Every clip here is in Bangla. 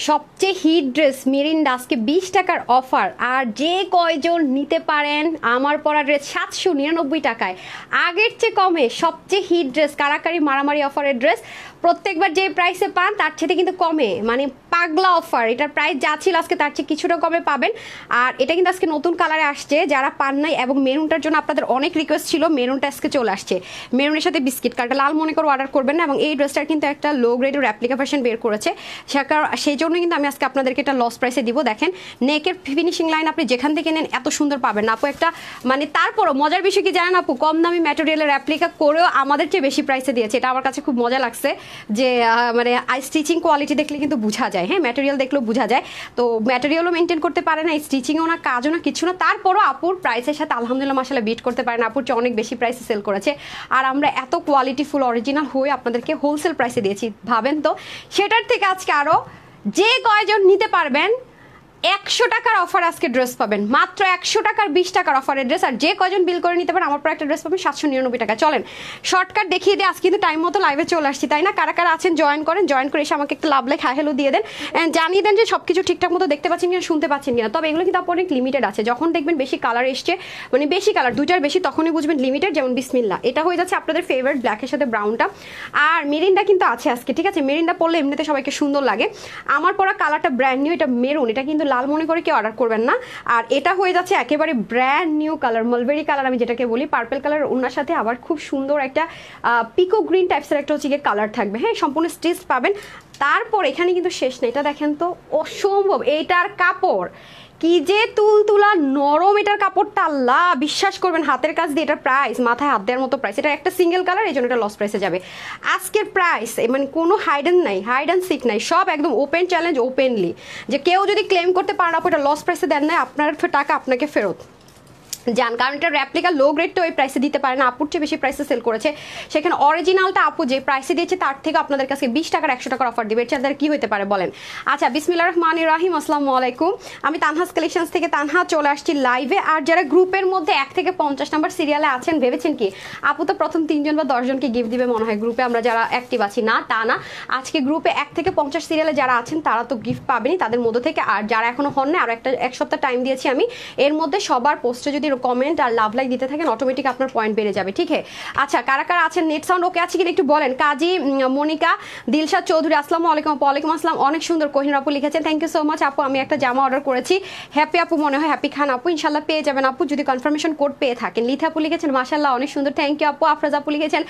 সবচেয়ে হিট ড্রেস মিরিন্ডা আজকে 20 টাকার অফার, আর যে কয়জন নিতে পারেন আমার পরা ড্রেস 799 টাকায়, আগের চেয়ে কমে। সবচেয়ে হিট ড্রেস কারাকারি মারামারি অফারের ড্রেস, প্রত্যেকবার যে প্রাইসে পান তার চেয়ে কিন্তু কমে, মানে পাগলা অফার। এটার প্রাইস যা ছিল আজকে তার চেয়ে কিছুটা কমে পাবেন। আর এটা কিন্তু আজকে নতুন কালারে আসছে, যারা পান নাই, এবং মেরুনটার জন্য আপনাদের অনেক রিকোয়েস্ট ছিল, মেরুনটা আজকে চলে আসছে। মেরুনের সাথে বিস্কিট কালারটা লাল মনে করে অর্ডার করবেন না, এবং এই ড্রেসটার কিন্তু একটা লো গ্রেডের রেপ্লিকা ভার্সন বের করেছে, সেই জন্য কিন্তু আমি আজকে আপনাদেরকে এটা লস প্রাইসে দিব। দেখেন নেকের ফিনিশিং লাইন আপনি যেখান থেকে নেন এত সুন্দর পাবেন না আপু। একটা মানে তারপরও মজার বিষয় কি জানেন আপু, কম দামি ম্যাটেরিয়ালের রেপ্লিকা করেও আমাদের চেয়ে বেশি প্রাইসে দিয়েছে। এটা আমার কাছে খুব মজা লাগছে যে মানে স্টিচিং কোয়ালিটি দেখলে কিন্তু বোঝা যায়, হ্যাঁ ম্যাটেরিয়াল দেখলেও বোঝা যায়। তো ম্যাটেরিয়ালও মেনটেন করতে পারে না, স্টিচিংও না, কাজও না, কিছু না, তারপরও আপুর প্রাইসের সাথে আলহামদুলিল্লাহ মাশাআল্লাহ বিট করতে পারে না। আপুর চেয়ে অনেক বেশি প্রাইসে সেল করেছে, আর আমরা এত কোয়ালিটিফুল অরিজিনাল হয়ে আপনাদেরকে হোলসেল প্রাইসে দিয়েছি। ভাবেন তো, সেটার থেকে আজকে আরও যে কয়জন নিতে পারবেন 100 টাকার অফার আজকে ড্রেস পাবেন, মাত্র 100 টাকার 20 টাকার অফারের ড্রেস। আর যে কয়জন বিল করে নিতে পারেন আমার পর একটা ড্রেস পাবেন 799 টাকা। চলেন শর্টকাট দেখিয়ে দিয়ে আজকে কিন্তু টাইম মতো লাইভে চলে আসছি, তাই না? কারা কারা আছেন জয়েন করেন, জয়েন করে এসে আমাকে একটা লাভ লাইক হাই হ্যালো দিয়ে দেন, জানিয়ে দেন যে সবকিছু ঠিকঠাক মতো দেখতে পাচ্ছেন কিনা, শুনতে পাচ্ছেন কিনা। তবে এগুলো কিন্তু অনেক লিমিটেড আছে, যখন দেখবেন বেশি কালার এসছে, মানে বেশি কালার দুইটার বেশি, তখনই বুঝবেন লিমিটেড। যেমন বিসমিল্লা, এটা হয়ে যাচ্ছে আপনাদের ফেভারিট ব্ল্যাকের সাথে ব্রাউনটা। আর মেরিনটা কিন্তু আছে আজকে, ঠিক আছে? মেরিনটা পরলে এমনিতে সবাইকে সুন্দর লাগে। আমার পরা কালারটা ব্র্যান্ড নিউ, এটা মেরুন, এটা কিন্তু লাল মনে করে কেউ অর্ডার করবেন না। আর এটা হয়ে যাচ্ছে একেবারে brand new colour, mulberry colour আমি যেটাকে বলি, পার্পল কালার ওনার সাথে আবার খুব সুন্দর একটা পিকো গ্রিন টাইপসের একটা হচ্ছে কালার থাকবে, হ্যাঁ সম্পূর্ণ স্টিচ পাবেন। তারপর এখানে কিন্তু শেষ নেই, এটা দেখেন তো অসম্ভব, এইটার কাপড় কি যে তুলতুলা নরম, এটার কাপড়টা আল্লাহ বিশ্বাস করবেন, হাতের কাজ দিয়ে এটার প্রাইস মাথায় হাত দেওয়ার মতো প্রাইস। এটা একটা সিঙ্গেল কালার, এই জন্য এটা লস প্রাইসে যাবে। আজকের প্রাইস মানে কোনো হাইডেন নাই, হাইড অ্যান্ড সিক নাই, সব একদম ওপেন চ্যালেঞ্জ, ওপেনলি। যে কেউ যদি ক্লেম করতে পারেন আপু এটা লস প্রাইসে দেন নাই, আপনার টাকা আপনাকে ফেরত যান, কারণ এটা রেপ্লিকা লো গ্রেডটা ওই প্রাইসে দিতে পারে না, আপুর চেয়ে বেশি প্রাইসে সেল করেছে। সেখানে অরিজিনালটা আপু যে প্রাইসে দিয়েছে তার থেকে আপনাদের কাছে 20 টাকার 100 টাকার অফার দিবে, এর কি হতে পারে বলেন? আচ্ছা, বিসমিল্লাহির রহমানির রহিম, আসসালামু আলাইকুম। আমি তানহাস কালেকশনস থেকে তানহা চলে আসছি লাইভে। আর যারা গ্রুপের মধ্যে 1 থেকে 50 নাম্বার সিরিয়ালে আছেন, ভেবেছেন কি আপু তো প্রথম 3 জন বা 10 জনকে গিফট দিবে মনে হয় গ্রুপে, আমরা যারা অ্যাক্টিভ আছি, না তা না। আজকে গ্রুপে 1 থেকে 50 সিরিয়ালে যারা আছেন তারা তো গিফট পাবেনই, তাদের মধ্য থেকে। আর যারা এখনো হন না, আর এক সপ্তাহ টাইম দিয়েছি আমি, এর মধ্যে সবার পোস্টে যদি কমেন্ট আর লাভ লাইক দিতে থাকেন অটোমেটিক আপনার পয়েন্ট বেড়ে যাবে, ঠিক আছে? আচ্ছা, কারা কারা আছেন, নেট সাউন্ড ওকে আছে কিনা একটু বলেন। কাজী মনিকা, দিলশাদ চৌধুরী, আসসালামু আলাইকুম। ওয়ালাইকুম আসসালাম, অনেক সুন্দর কোহিনুর আপু লিখেছেন, থ্যাংক ইউ সো মাচ আপু। আমি একটা জামা অর্ডার করেছি, হ্যাপি আপু মনে হয়, হ্যাপি খান আপু, ইনশাল্লাহ পেয়ে যাবেন আপু যদি কনফার্মেশন কোড পেয়ে থাকেন। লিথা আপু লিখেছেন মাশাআল্লাহ অনেক সুন্দর, থ্যাংক ইউ আপু। আফরাজ আপু লিখেছেন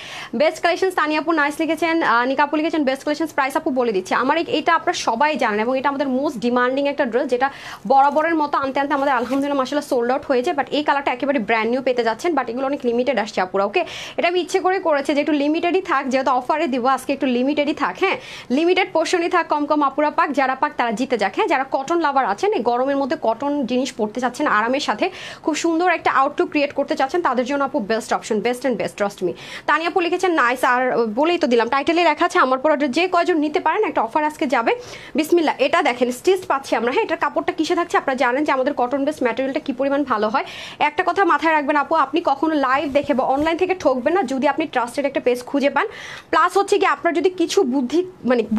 বেস্ট কালেকশন, তানিয়া আপু নাইস লিখেছেন, নিকা আপু লিখেছেন বেস্ট কালেকশন। প্রাইস আপু বলে দিচ্ছে, আমার এটা আপনারা সবাই জানেন, এবং এটা আমাদের মোস্ট ডিমান্ডিং একটা ড্রেস, যেটা বরাবরের মতো আনতে আনতে আমাদের আলহামদুলিল্লাহ মাশাআল্লাহ সোল্ড আউট হয়ে যায়। বাট এই কালারটা একেবারে ব্র্যান্ড নিউ পেতে যাচ্ছেন, বাট এগুলো অনেক লিমিটেড আসছে আপুরা, ওকে? এটা আমি ইচ্ছে করে করেছে যে একটু লিমিটেডই থাক, যেহেতু অফারে দিব আজকে, একটু লিমিটেডই থাক, হ্যাঁ লিমিটেড পোর্শনই থাক, কম কম আপুরা পাক, যারা পাক তারা জিতে যাক, হ্যাঁ। যারা কটন লাভার আছেন, এই গরমের মধ্যে কটন জিনিস পড়তে চাচ্ছেন আরামের সাথে, খুব সুন্দর একটা আউটলুক ক্রিয়েট করতে চাচ্ছেন, তাদের জন্য আপু best option, best and best, trust me. Tania আপু লিখেছেন নাইস, আর বলেই তো দিলাম টাইটেলে লেখা আছে আমার পর যে কয়জন নিতে পারেন একটা অফার আজকে যাবে। বিসমিল্লাহ, এটা দেখেন স্টিচ পাচ্ছি আমরা, হ্যাঁ এটার কাপড়টা কিসে থাকছে আপনারা জানেন যে আমাদের কটন বেস্ট ম্যাটেরিয়ালটা কি পরিমাণ ভালো হয়। একটা কথা মাথায় রাখবেন আপু, আপনি কখনো লাইভ দেখে বা অনলাইন থেকে ঠকবেন না যদি আপনি ট্রাস্টেড একটা পেজ খুঁজে পান। প্লাস হচ্ছে কি আপনার যদি কিছু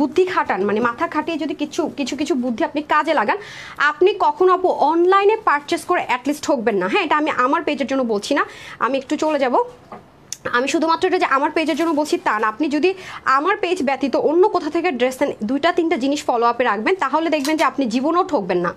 বুদ্ধি খাটান, মানে মাথা খাটিয়ে যদি কিছু বুদ্ধি আপনি কাজে লাগান, আপনি কখনো আপু অনলাইনে পারচেস করে অ্যাটলিস্ট ঠকবেন না, হ্যাঁ এটা আমি আমার পেজের জন্য বলছি না, আমি একটু চলে যাব। আমি শুধুমাত্র এটা যে আমার পেজের জন্য বলছি তা না, আপনি যদি আমার পেজ ব্যতীত অন্য কোথা থেকে ড্রেস নেন, 2-3টা জিনিস ফলো আপে রাখবেন, তাহলে দেখবেন যে আপনি জীবনেও ঠকবেন না।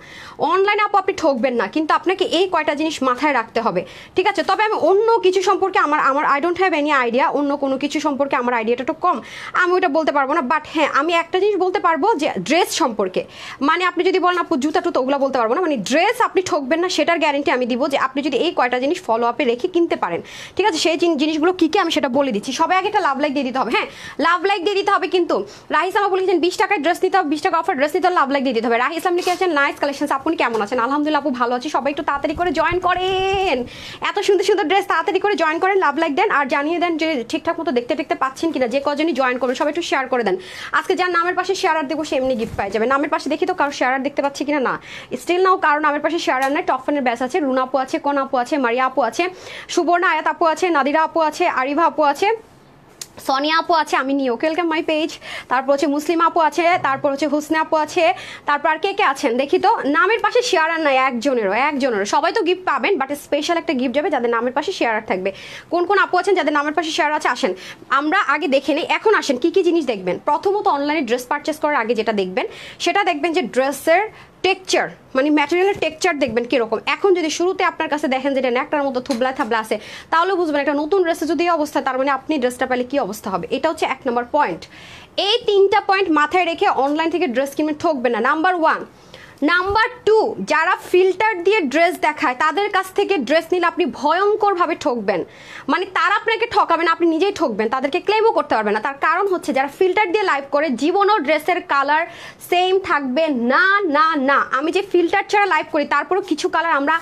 অনলাইনে আপনি ঠকবেন না, কিন্তু আপনাকে এই কয়টা জিনিস মাথায় রাখতে হবে, ঠিক আছে? তবে আমি অন্য কিছু সম্পর্কে আমার I don't have any idea, অন্য কোনো কিছু সম্পর্কে আমার আইডিয়াটা একটু কম, আমি ওইটা বলতে পারবো না। বাট হ্যাঁ আমি একটা জিনিস বলতে পারবো যে ড্রেস সম্পর্কে, মানে আপনি যদি বলেন আপু জুতা টুতো ওগুলো বলতে পারবো না, মানে ড্রেস আপনি ঠকবেন না সেটার গ্যারেন্টি আমি দিব, যে আপনি যদি এই কয়টা জিনিস ফলো আপে রেখে কিনতে পারেন, ঠিক আছে? সেই জিনিসগুলো কি কি আমি সেটা বলে দিচ্ছি। সবাই আগে একটা লাভ লাইক দিয়ে দিতে হবে, হ্যাঁ লাভ লাইক দিয়ে দিতে হবে। কিন্তু রাহি ইসলাম বলেছেন 20 টাকায় ড্রেস নিতে হবে, 20 টাকা অফার ড্রেস নিতে হবে, লাভ লাইক দিয়ে দিতে হবে। রাহি ইসলাম লিখে আছেন নাইস কালেকশন, আপনি কেমন আছেন? আলহামদুলিল্লাহ আপু ভালো আছি, সবাই একটু তাড়াতাড়ি করে জয়েন করেন, এত সুন্দর সুন্দর ড্রেস তাড়াতাড়ি করে জয়েন করেন, লাভ লাইক দেন, আর জানিয়ে দেন যে ঠিকঠাক মতো দেখতে পাচ্ছেন কিনা, যে কজনই জয়েন করবেন সবাই একটু শেয়ার করে দেন। আজকে যার নামের পাশে শেয়ার দেবো সে এমনি গিফট পাই যাবে। নামের পাশে দেখি তো কারো শেয়ার দেখতে পাচ্ছি কিনা, না স্টিল নাও কারো নামের পাশে শেয়ার নাই। টপফানের ব্যাস আছে, রুনা আপু আছে, কোন আপু আছে, মারিয়া আপু আছে, সুবর্ণা আয়াত আপু আছে, নাদিরা আপু আছে, আরিভা আপু আছে, সোনিয়া আপু আছে, আমি নিউ, ওয়েলকাম মাই পেজ। তারপর হচ্ছে মুসলিম আপু আছে, তারপর হচ্ছে হুসনে আপু আছে, তারপর আর কে কে আছেন দেখি তো। নামের পাশে শেয়ারার নাই, একজনেরও। সবাই তো গিফট পাবেন, বাট স্পেশাল একটা গিফট যাবে যাদের নামের পাশে শেয়ারার থাকবে। কোন কোন আপু আছেন যাদের নামের পাশে শেয়ার আছে? আসেন আমরা আগে দেখে নিই। এখন আসেন কি কি জিনিস দেখবেন। প্রথমত অনলাইনে ড্রেস পারচেস করার আগে যেটা দেখবেন সেটা দেখবেন যে ড্রেসের টেক্সচার, মানে ম্যাটেরিয়ালের টেক্সচার দেখবেন কিরকম। এখন যদি শুরুতে আপনার কাছে দেখেন যেটা ন্যাকটার মতো থুবলা থাবলা আছে, তাহলে বুঝবেন একটা নতুন ড্রেসে যদি এই অবস্থা, তার মানে আপনি ড্রেসটা পেলে কি অবস্থা হবে। এটা হচ্ছে 1 নম্বর পয়েন্ট। এই 3টা পয়েন্ট মাথায় রেখে অনলাইন থেকে ড্রেস কিনবেন, ঠকবেন না। নাম্বার 1। নাম্বার 2, যারা ফিল্টার দিয়ে ড্রেস দেখায় তাদের কাছ থেকে ড্রেস নিলে আপনি ভয়ঙ্করভাবে ঠকবেন। মানে তারা আপনাকে ঠকাবেন, আপনি নিজেই ঠকবেন, তাদেরকে ক্লেমও করতে পারবেন না। তার কারণ হচ্ছে যারা ফিল্টার দিয়ে লাইভ করে জীবনও ড্রেসের কালার সেম থাকবে না না না। আমি যে ফিল্টার ছাড়া লাইভ করি তারপরেও কিছু কালার আমরা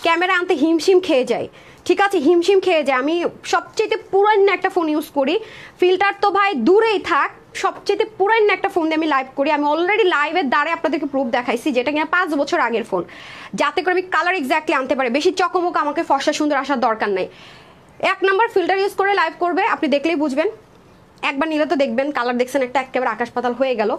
ক্যামেরা আনতে হিমশিম খেয়ে যাই, ঠিক আছে, হিমশিম খেয়ে যায়। আমি সবচেয়ে পুরানো একটা ফোন ইউজ করি, ফিল্টার তো ভাই দূরেই থাক, সবচেয়ে পুরানো একটা ফোন দিয়ে আমি লাইভ করি। আমি অলরেডি লাইভের দ্বারে আপনাদেরকে প্রুফ দেখাইছি, যেটা কিনা 5 বছর আগের ফোন, যাতে করে আমি কালার এক্স্যাক্টলি আনতে পারি। বেশি চকমক আমাকে ফর্সা সুন্দর আসার দরকার নাই। 1 নম্বর ফিল্টার ইউজ করে লাইভ করবে, আপনি দেখলেই বুঝবেন। একবার নিলে তো দেখবেন কালার দেখছেন একটা একেবারে আকাশ পাতাল হয়ে গেল।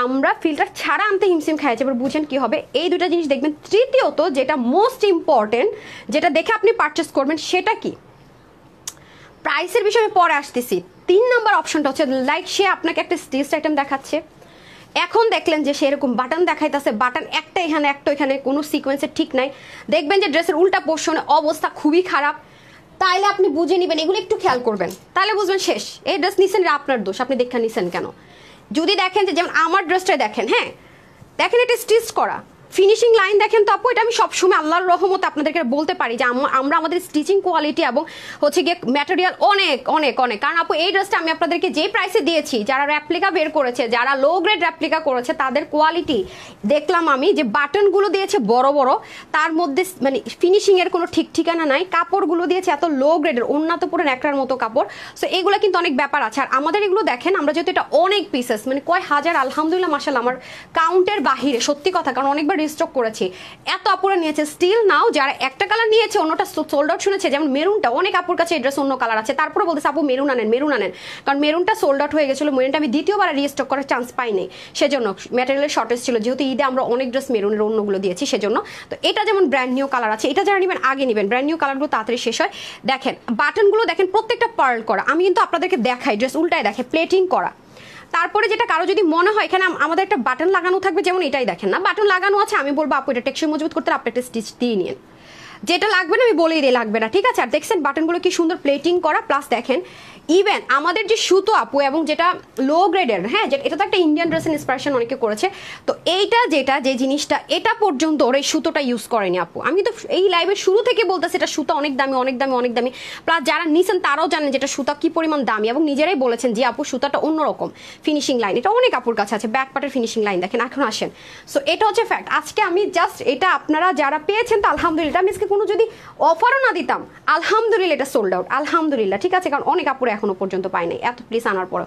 আমরা ফিল্টার ছাড়া আনতে হিমশিম খাইছি, এবার বুঝেন কি হবে। এই দুটা জিনিস দেখবেন। তৃতীয়ত যেটা মোস্ট ইম্পর্টেন্ট, যেটা দেখে আপনি পারচেস করবেন, সেটা কি? প্রাইসের বিষয়ে পরে আসতেছি। 3 নম্বর অপশনটা হচ্ছে লাইক সে আপনাকে একটা স্টিচ আইটেম দেখাচ্ছে, এখন দেখলেন যে সেরকম বাটন দেখাইতেছে, বাটন একটা এখানে একটা এখানে, কোনো সিকোয়েন্সের ঠিক নাই। দেখবেন যে ড্রেসের উল্টা পোর্শনে অবস্থা খুবই খারাপ, তাইলে আপনি বুঝে নেবেন, এগুলো একটু খেয়াল করবেন, তাহলে বুঝবেন শেষ। এই ড্রেস নিছেন আপনার দোষ, আপনি দেখে নিছেন কেন। যদি দেখেন যে যেমন আমার ড্রেসটাই দেখেন, হ্যাঁ দেখেন এটা স্টিচ করা, ফিনিশিং লাইন দেখেন তো আপু, এটা আমি সবসময় আল্লাহর রহমত আপনাদেরকে বলতে পারি যে আমরা আমাদের স্টিচিং কোয়ালিটি এবং হচ্ছে গিয়ে ম্যাটেরিয়াল অনেক অনেক অনেক। কারণ আপু এই ড্রেসটা আমি আপনাদেরকে যে প্রাইসে দিয়েছি, যারা র্যাপ্লিকা বের করেছে, যারা লো গ্রেড র্যাপ্লিকা করেছে, তাদের কোয়ালিটি দেখলাম আমি, যে বাটনগুলো দিয়েছে বড় বড়, তার মধ্যে মানে ফিনিশিংয়ের কোনো ঠিক ঠিকানা নাই, কাপড়গুলো দিয়েছে এত লো গ্রেডের, উন্নত পুরো একটার মতো কাপড়। সো এগুলো কিন্তু অনেক ব্যাপার আছে। আর আমাদের এগুলো দেখেন, আমরা যেহেতু এটা অনেক পিসেস, মানে কয় হাজার, আলহামদুলিল্লাহ মাশাআল্লাহ, আমার কাউন্টের বাহিরে, সত্যি কথা, কারণ অনেকবার রিস্টক করেছি। এত আপুরা নিয়েছে, স্টিল নাও যারা একটা কালার নিয়েছে অন্যটা সোল্ড আউট শুনেছে, যেমন মেরুনটা, অনেক আপুর কাছে ড্রেস অন্য কালার আছে, তারপরে বলতেছে আপু মেরুন আনেন, মেরুন আনেন, কারণ মেরুনটা সোল্ড আউট হয়ে গেছিল। মেরুনটা আমি দ্বিতীয়বার রিস্টক করার চান্স পাইনি, সেজন্য ম্যাটেরিয়ালের শর্টেজ ছিল, যেহেতু ঈদে আমরা অনেক ড্রেস মেরুনের অন্যগুলো দিয়েছি সেজন্য। তো এটা যেমন ব্র্যান্ড নিউ কালার আছে, এটা যারা নেবেন আগে নেবেন, ব্র্যান্ড নিউ কালারগুলো তাড়াতাড়ি শেষ হয়। দেখেন বাটনগুলো দেখেন, প্রত্যেকটা পার্ল করা, আমি কিন্তু আপনাদেরকে দেখাই, ড্রেস উল্টায় দেখে প্লেটিং করা। তারপরে যেটা কারো যদি মনে হয় এখানে আমাদের একটা বাটন লাগানো থাকবে, যেমন এটাই দেখেন না বাটন লাগানো আছে, আমি বলবো আপু এটা টেকসই মজবুত করতে আপনি একটা স্টিচ দিয়ে নিন, যেটা লাগবে না আমি বলেই দিয়ে লাগবে না, ঠিক আছে। আর দেখছেন বাটনগুলো কি সুন্দর প্লেটিং করা, প্লাস দেখেন ইভেন আমাদের যে সুতো আপু এবং যেটা লো গ্রেডের, হ্যাঁ এটা তো একটা ইন্ডিয়ান ড্রেসের ইন্সপিরেশন অনেকে করেছে, তো এইটা যেটা যে জিনিসটা এটা পর্যন্ত ওর এই সুতোটা ইউজ করেনি আপু। আমি তো এই লাইভের শুরু থেকে বলতেছি এটা সুতো অনেক দামি অনেক দামি অনেক দামি, প্লাস যারা নিছেন তারাও জানেন যেটা সুতা কি পরিমাণ দামি, এবং নিজেরাই বলেছেন যে আপু সুতাটা অন্যরকম, ফিনিশিং লাইন এটা অনেক আপুর কাছে আছে, ব্যাক পার্টের ফিনিশিং লাইন দেখেন। এখন আসেন, সো এটা হচ্ছে ফ্যাক্ট। আজকে আমি জাস্ট এটা আপনারা যারা পেয়েছেন তো আলহামদুলিল্লাহ, আমি আজকে কোনো যদি অফারও না দিতাম আলহামদুলিল্লাহ এটা সোল্ড আউট, আলহামদুলিল্লাহ, ঠিক আছে, কারণ অনেক আপুরে এখনো পর্যন্ত পায় নাই এত প্লিজ আনার পর।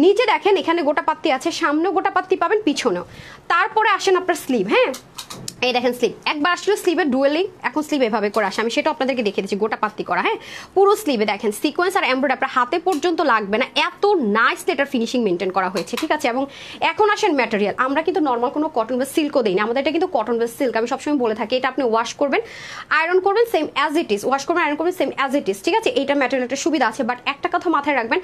নিচে দেখেন এখানে গোটা পাত্তি আছে, সামনেও গোটা পাত্তি পাবেন, পিছনেও। তারপরে আসেন আপনার স্লিভ, হ্যাঁ এই দেখেন স্লিভ, একবার আসলে স্লিভের ডুয়েলিং, এখন স্লিভ এভাবে করে আসে, আমি সেটা আপনাদেরকে দেখে দিচ্ছি, গোটা পাত্তি করা, হ্যাঁ পুরো স্লিভে দেখেন সিকোয়েন্স আর এমব্রয়ডারি আপনার হাতে পর্যন্ত লাগবে না, এত নাইসলি এটার ফিনিশিং মেনটেন করা হয়েছে, ঠিক আছে। এবং এখন আসেন ম্যাটেরিয়াল, আমরা কিন্তু নর্মাল কোনো কটন বা সিল্কও দিই না, আমাদের এটা কিন্তু কটন বা সিল্ক, আমি সবসময় বলে থাকি এটা আপনি ওয়াশ করবেন আয়রন করবেন same as it is, wash করবেন আয়রন করবেন সেম অ্যাজ ইট ইজ, ঠিক আছে। এইটা ম্যাটেরিয়ালটা সুবিধা আছে, বাট একটা কথা মাথায় রাখবেন,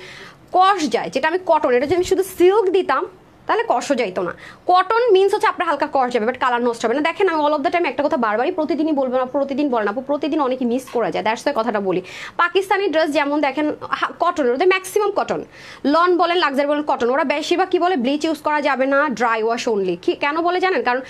কষ যায়, যেটা আমি কটন, এটা যদি আমি শুধু সিল্ক দিতাম তাহলে কষও যাইতো না। কটন মিন্স হচ্ছে আপনার হালকা কষ যাবে, বাট কালার নষ্ট হবে না। দেখেন আমি অল অফ দ্য টাইম একটা কথা বারবারই প্রতিদিনই বলবো না, প্রতিদিন বলেন আপু, প্রতিদিন অনেকে মিস করে যায়, দ্যাটস ওয়াই কথাটা বলি। পাকিস্তানি ড্রেস যেমন দেখেন কটন, ওদের ম্যাক্সিমাম কটন, লন বলেন লাক্সারি বলেন কটন, ওরা বেশিরভাগ কি বলে ব্লিচ ইউজ করা যাবে না, ড্রাই ওয়াশ অনলি। কেন বলে জানেন? কারণ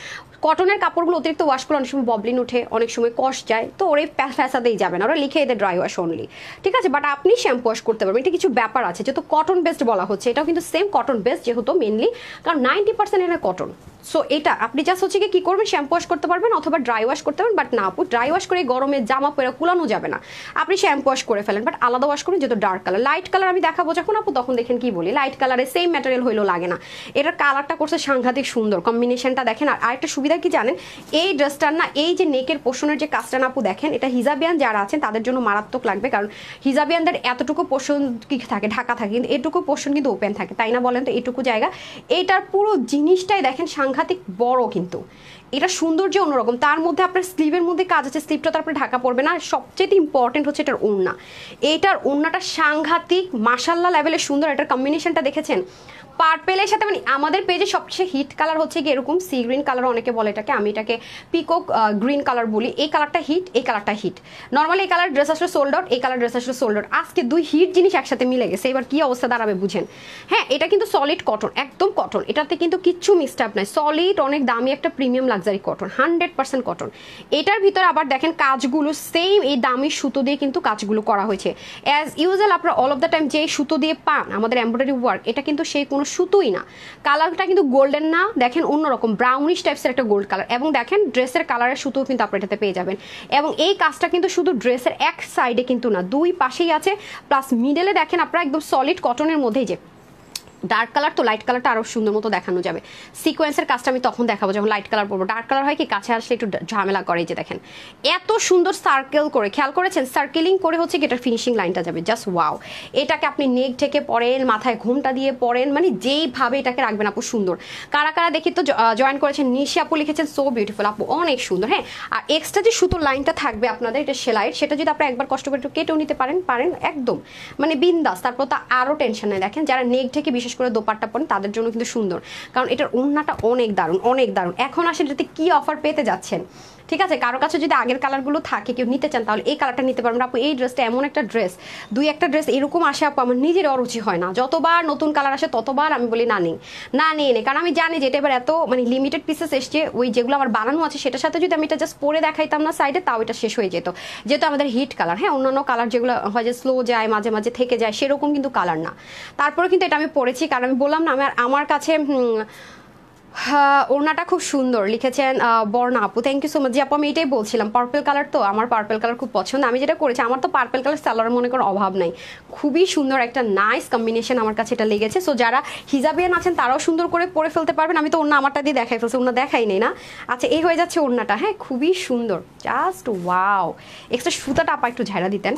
কটনের কাপড়গুলো অতিরিক্ত ওয়াশ করলে অনেক সময় ববলিন উঠে, অনেক সময় কষ যায়, তো ওরা ফ্যাসাতেই যাবে না, ওরা লিখে এদের ড্রাই ওয়াশ অনলি, ঠিক আছে। বাট আপনি শ্যাম্পু ওয়াশ করতে পারবেন, এটা কিছু ব্যাপার আছে, যেহেতু কটন বেসড বলা হচ্ছে, এটাও কিন্তু সেম কটন বেসড যেহেতু মেনলি, কারণ 90% এটা কটন। সো এটা আপনি জাস্ট হচ্ছে কি করবেন, শ্যাম্পু ওয়াশ করতে পারবেন অথবা ড্রাই ওয়াশ করতে পারবেন, বাট না আপু ড্রাই ওয়াশ করে গরমে জামা পরে কুলানো যাবে না, আপনি শ্যাম্পু ওয়াশ করে ফেলেন, বাট আলাদা ওয়াশ করবেন। যেহেতু ডার্ক কালার, লাইট কালার আমি দেখাবো যখন আপু, তখন দেখেন কি বলি, লাইট কালারে সেম ম্যাটেরিয়াল হইলেও লাগে না, এটার কালারটা করছে সাংঘাতিক সুন্দর, কম্বিনেশনটা দেখেন। আর আরেকটা সুবিধা সুবিধা কি জানেন, এই ড্রেসটার না এই যে নেকের পোর্শনের যে কাজটা আপু দেখেন, এটা হিজাবিয়ান যারা আছেন তাদের জন্য মারাত্মক লাগবে, কারণ হিজাবিয়ানদের এতটুকু পোর্শন কি থাকে, ঢাকা থাকে, কিন্তু এটুকু পোর্শন কিন্তু ওপেন থাকে, তাই না বলেন তো? এটুকু জায়গা, এইটার পুরো জিনিসটাই দেখেন সাংঘাতিক বড়, কিন্তু এটা সৌন্দর্য অন্যরকম। তার মধ্যে আপনার স্লিভের মধ্যে কাজ আছে, স্লিভটা তো আপনার ঢাকা পড়বে না। সবচেয়ে ইম্পর্টেন্ট হচ্ছে এটার ওড়না, এইটার ওড়নাটা সাংঘাতিক মাশাল্লাহ লেভেলের সুন্দর। এটার কম্বিনেশনটা দেখেছেন পার্পেলের সাথে, মানে আমাদের পেজে সবচেয়ে হিট কালার হচ্ছে কি এরকম সি গ্রিন কালার, অনেকে বলে এটাকে, আমি এটাকে পিকক গ্রিন কালার বলি। এই কালারটা হিট, এই কালারটা হিট। নর্মালি এই কালার ড্রেস আসলে সোল্ড আউট, এই কালার ড্রেস আসলে সোল্ড আউট। আজকে দুই হিট জিনিস একসাথে মিলে গেছে, এবার কি অবস্থা দাঁড়াবে বুঝেন। হ্যাঁ, এটা কিন্তু সলিড কটন, একদম কটন, এটাতে কিন্তু কিচ্ছু মিস্টাপ নাই, সলিড অনেক দামি একটা প্রিমিয়াম লাক্সারি কটন, 100% কটন। এটার ভিতরে আবার দেখেন কাজগুলো সেম এই দামি সুতো দিয়ে কিন্তু কাজগুলো করা হয়েছে। অ্যাজ ইউজুয়াল আপনারা অল অফ দ্য টাইম যে সুতো দিয়ে পান আমাদের এমব্রয়ডারি ওয়ার্ক, এটা কিন্তু সেই কোনো সুতোই না। কালারটা কিন্তু গোল্ডেন না, দেখেন অন্যরকম ব্রাউনিশ টাইপসের একটা গোল্ড কালার, এবং দেখেন ড্রেসের কালারের সুতো কিন্তু আপনারা এটাতে পেয়ে যাবেন। এবং এই কাজটা কিন্তু শুধু ড্রেসের এক সাইডে কিন্তু না, দুই পাশেই আছে, প্লাস মিডলে দেখেন আপনারা একদম সলিড কটনের মধ্যেই যে ডার্ক কালার, তো লাইট কালারটা আরো সুন্দর মতো দেখানো যাবে। সিকোয়েন্সের কাজটা আমি তখন দেখাবো যখন লাইট কালার পরবো। ডার্ক কালার হয় কি কাছে আসলে একটু ঝামেলা করে। যে দেখেন এত সুন্দর সার্কেল করে, খেয়াল করেছেন সার্কেলিং করে হচ্ছে কি এটার ফিনিশিং লাইনটা যাবে, জাস্ট ওয়াও। এটাকে আপনি নেক থেকে পরেন, মাথায় ঘুমটা দিয়ে পরেন, মানে যেইভাবে এটাকে রাখবেন আপু সুন্দর। কারা কারা দেখি তো জয়েন করেছেন, নিশি আপু লিখেছেন সো বিউটিফুল আপু, অনেক সুন্দর। হ্যাঁ, আর এক্সট্রা যে সুতোর লাইনটা থাকবে আপনাদের এটা সেলাইয়ের, সেটা যদি আপনারা একবার কষ্ট করে একটু কেটেও নিতে পারেন একদম মানে বিন্দাস, তারপর তো আরও টেনশন নেই। দেখেন যারা নেক থেকে বিশেষ করে দোপাট্টা পরেন তাদের জন্য কিন্তু সুন্দর, কারণ এটার ওড়নাটা অনেক দারুণ, অনেক দারুণ। এখন আসলে যদি কি অফার পেতে যাচ্ছেন, ঠিক আছে, কারো কাছে যদি আগের কালারগুলো থাকে কেউ নিতে চান তাহলে এই কালারটা নিতে পারবেন আপু। এই ড্রেসটা এমন একটা ড্রেস, দুই একটা ড্রেস এরকম আসে আপু আমার নিজের অরুচি হয় না, যতবার নতুন কালার আসে ততবার আমি বলি না নেই, না নিয়ে নে, কারণ আমি জানি যে এটা এবার এত মানে লিমিটেড পিসেস এসছে, ওই যেগুলো আমার বানানো আছে সেটার সাথে যদি আমি এটা জাস্ট পরে দেখাইতাম না সাইডে, তাও এটা শেষ হয়ে যেত, যেহেতু আমাদের হিট কালার। হ্যাঁ, অন্যান্য কালার যেগুলো হয় যে স্লো যায় মাঝে মাঝে থেকে যায়, সেরকম কিন্তু কালার না। তারপরে কিন্তু এটা আমি পরেছি, কারণ আমি বললাম না আমার কাছে ওড়নাটা খুব সুন্দর। লিখেছেন বর্ণা আপু, থ্যাংক ইউ সো মাচ। জি আপু আমি এটাই বলছিলাম, পার্পল কালার, তো আমার পার্পল কালার খুব পছন্দ। আমি যেটা করেছি, আমার তো পার্পল কালার সালোয়ার মনে করার অভাব নাই, খুবই সুন্দর একটা নাইস কম্বিনেশন আমার কাছে এটা লেগেছে। সো যারা হিজাবিয়ান আছেন তারাও সুন্দর করে পরে ফেলতে পারবেন। আমি তো ওড়না আমারটা দিয়ে দেখাই ফেলছি, ওড়না দেখাই নেই না। আচ্ছা, এই হয়ে যাচ্ছে ওড়নাটা। হ্যাঁ, খুবই সুন্দর, জাস্ট ওয়াও। এক্সট্রা সুতাটা আপা একটু ঝাড়া দিতেন,